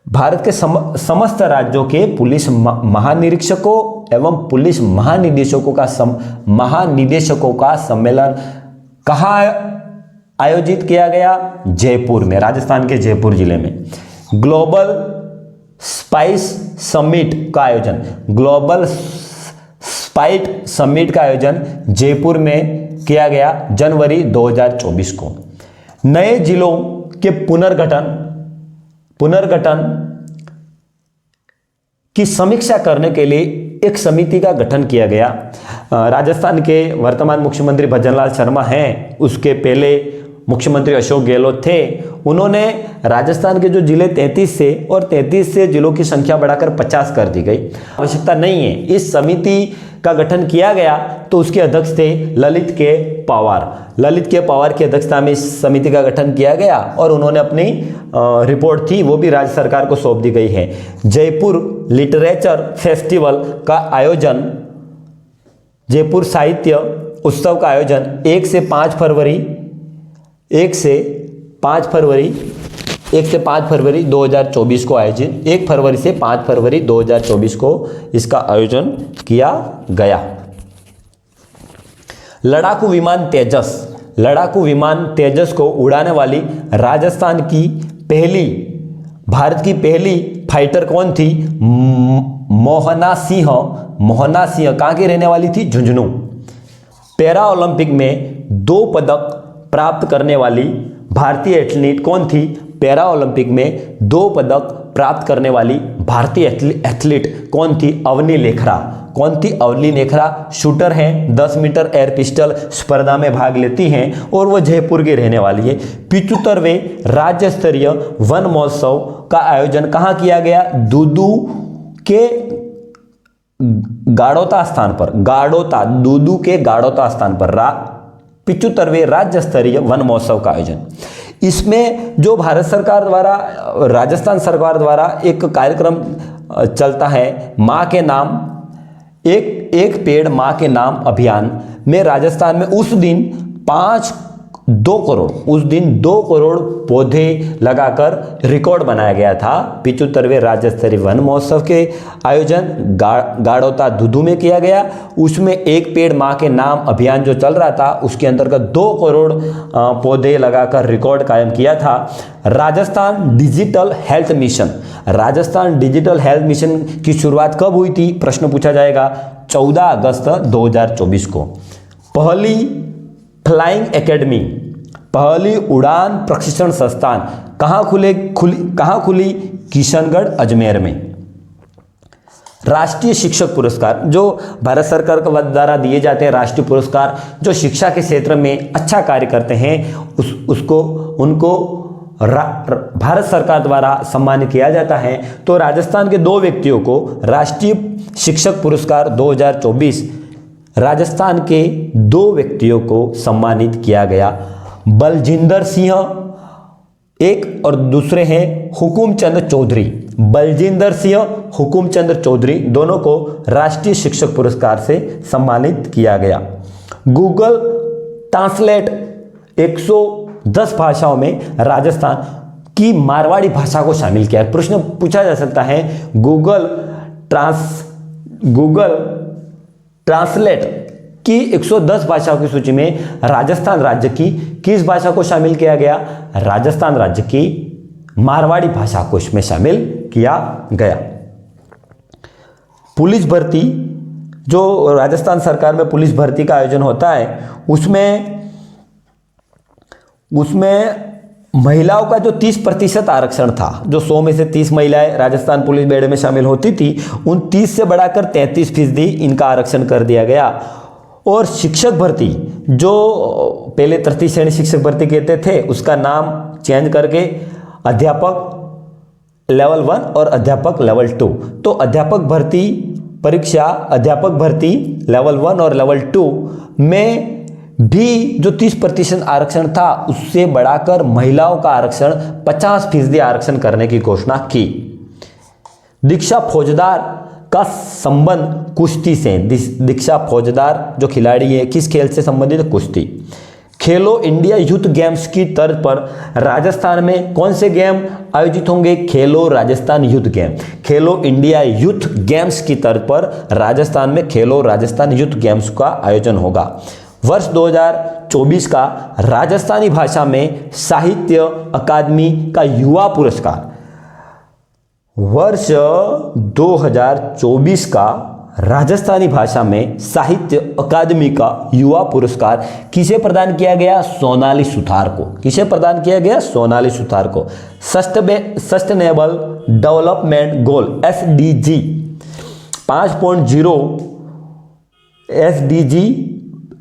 भारत के समस्त राज्यों के पुलिस महानिरीक्षकों एवं पुलिस महानिदेशकों का सम्मेलन कहाँ आयोजित किया गया? जयपुर में, राजस्थान के जयपुर जिले में। ग्लोबल स्पाइस समिट का आयोजन, ग्लोबल स्पाइट समिट का आयोजन जयपुर में किया गया जनवरी 2024 को। नए जिलों के पुनर्गठन की समीक्षा करने के लिए एक समिति का गठन किया गया। राजस्थान के वर्तमान मुख्यमंत्री भजनलाल शर्मा हैं, उसके पहले मुख्यमंत्री अशोक गहलोत थे। उन्होंने राजस्थान के जो जिले 33 से और 33 से जिलों की संख्या बढ़ाकर 50 कर दी गई। आवश्यकता नहीं है, इस समिति का गठन किया गया तो उसके अध्यक्ष थे ललित के पवार की अध्यक्षता में इस समिति का गठन किया गया और उन्होंने अपनी रिपोर्ट थी वो भी राज्य सरकार को सौंप दी गई है। जयपुर लिटरेचर फेस्टिवल का आयोजन, जयपुर साहित्य उत्सव का आयोजन 1 से 5 फरवरी 2024 को आयोजित 1 फरवरी से 5 फरवरी 2024 को इसका आयोजन किया गया। लड़ाकू विमान तेजस को उड़ाने वाली राजस्थान की भारत की पहली फाइटर कौन थी? मोहना सिंह कहाँ की रहने वाली थी? झुंझुनू। पैरा ओलंपिक में 2 पदक प्राप्त करने वाली भारतीय एथलीट कौन थी? पैरा ओलंपिक में 2 पदक प्राप्त करने वाली भारतीय एथलीट कौन थी? अवनी लेखरा शूटर हैं, 10 मीटर एयर पिस्टल स्पर्धा में भाग लेती हैं और वो जयपुर की रहने वाली है। 75वें राज्य स्तरीय वन महोत्सव का आयोजन कहाँ किया गया? दूदू के गाड़ोता स्थान पर, दूदू के गाड़ोता स्थान पर 75वें राज्य स्तरीय वन महोत्सव का आयोजन। इसमें जो भारत सरकार द्वारा, राजस्थान सरकार द्वारा एक कार्यक्रम चलता है, माँ के नाम एक पेड़ माँ के नाम अभियान में राजस्थान में उस दिन 2 करोड़ पौधे लगाकर रिकॉर्ड बनाया गया था। 75वें राज्य स्तरीय वन महोत्सव के आयोजन गाड़ोता दूदू में किया गया। उसमें एक पेड़ माँ के नाम अभियान जो चल रहा था उसके अंतर्गत 2 करोड़ पौधे लगाकर रिकॉर्ड कायम किया था। राजस्थान डिजिटल हेल्थ मिशन की शुरुआत कब हुई थी? प्रश्न पूछा जाएगा। 14 अगस्त 2024 को। पहली फ्लाइंग एकेडमी, पहली उड़ान प्रशिक्षण संस्थान कहाँ खुली? किशनगढ़, अजमेर में। राष्ट्रीय शिक्षक पुरस्कार जो भारत सरकार के द्वारा दिए जाते हैं, राष्ट्रीय पुरस्कार जो शिक्षा के क्षेत्र में अच्छा कार्य करते हैं उनको भारत सरकार द्वारा सम्मानित किया जाता है। तो राजस्थान के 2 व्यक्तियों को राष्ट्रीय शिक्षक पुरस्कार 2024 राजस्थान के 2 व्यक्तियों को सम्मानित किया गया। बलजिंदर सिंह एक और दूसरे हैं हुकुमचंद चौधरी। बलजिंदर सिंह, हुकुमचंद चौधरी दोनों को राष्ट्रीय शिक्षक पुरस्कार से सम्मानित किया गया। गूगल ट्रांसलेट 110 भाषाओं में राजस्थान की मारवाड़ी भाषा को शामिल किया। प्रश्न पूछा जा सकता है, गूगल ट्रांसलेट की 110 भाषाओं की सूची में राजस्थान राज्य की किस भाषा को शामिल किया गया? राजस्थान राज्य की मारवाड़ी भाषा को इसमें शामिल किया गया। पुलिस भर्ती, जो राजस्थान सरकार में पुलिस भर्ती का आयोजन होता है उसमें महिलाओं का जो 30% आरक्षण था, जो 100 में से 30 महिलाएं राजस्थान पुलिस बेड़े में शामिल होती थी, उन 30 से बढ़ाकर 33% इनका आरक्षण कर दिया गया। और शिक्षक भर्ती, जो पहले तृतीय श्रेणी शिक्षक भर्ती कहते थे, उसका नाम चेंज करके अध्यापक लेवल 1 और अध्यापक लेवल 2। तो अध्यापक भर्ती परीक्षा, अध्यापक भर्ती लेवल 1 और लेवल 2 में भी जो 30% आरक्षण था, उससे बढ़ाकर महिलाओं का आरक्षण 50% आरक्षण करने की घोषणा की। दीक्षा फौजदार का संबंध कुश्ती से। दीक्षा फौजदार जो खिलाड़ी है, किस खेल से संबंधित है? कुश्ती। खेलो इंडिया यूथ गेम्स की तर्ज पर राजस्थान में कौन से गेम आयोजित होंगे? खेलो राजस्थान यूथ गेम। खेलो इंडिया यूथ गेम्स की तर्ज पर राजस्थान में खेलो राजस्थान यूथ गेम्स का आयोजन होगा। वर्ष 2024 का राजस्थानी भाषा में साहित्य अकादमी का युवा पुरस्कार, वर्ष 2024 का राजस्थानी भाषा में साहित्य अकादमी का युवा पुरस्कार किसे प्रदान किया गया? सोनाली सुथार को। किसे प्रदान किया गया? सोनाली सुथार को। Sustainable development goal SDG 5.0 SDG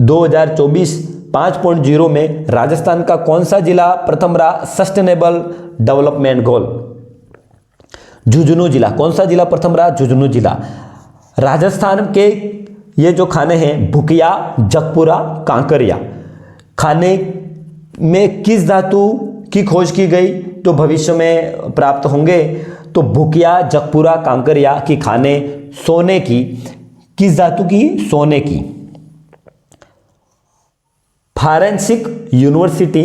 2024 5.0 में राजस्थान का कौन सा जिला प्रथम रहा? सस्टेनेबल डेवलपमेंट गोल झुंझुनू जिला। कौन सा जिला प्रथम रहा? झुंझुनू जिला। राजस्थान के ये जो खाने हैं, भुकिया, जगपुरा, कांकरिया, खाने में किस धातु की खोज की गई तो भविष्य में प्राप्त होंगे? तो भुकिया, जगपुरा, कांकरिया की खाने सोने की, किस धातु की? सोने की। फॉरेंसिक यूनिवर्सिटी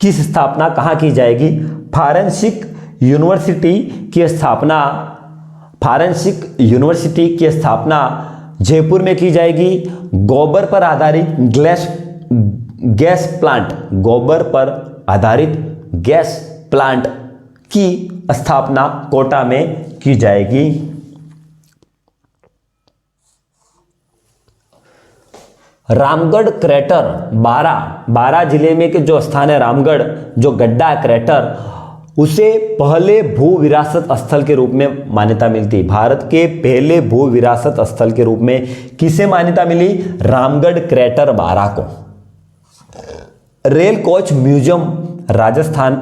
की स्थापना कहाँ की जाएगी? फॉरेंसिक यूनिवर्सिटी की स्थापना, फॉरेंसिक यूनिवर्सिटी की स्थापना जयपुर में की जाएगी। गोबर पर आधारित गैस प्लांट, गोबर पर आधारित गैस प्लांट की स्थापना कोटा में की जाएगी। रामगढ़ क्रेटर, बारा जिले में के जो स्थान है रामगढ़, जो गड्ढा क्रेटर, उसे पहले भू विरासत स्थल के रूप में मान्यता मिलती। भारत के पहले भू विरासत स्थल के रूप में किसे मान्यता मिली? रामगढ़ क्रेटर बारा को। Rail coach museum Rajasthan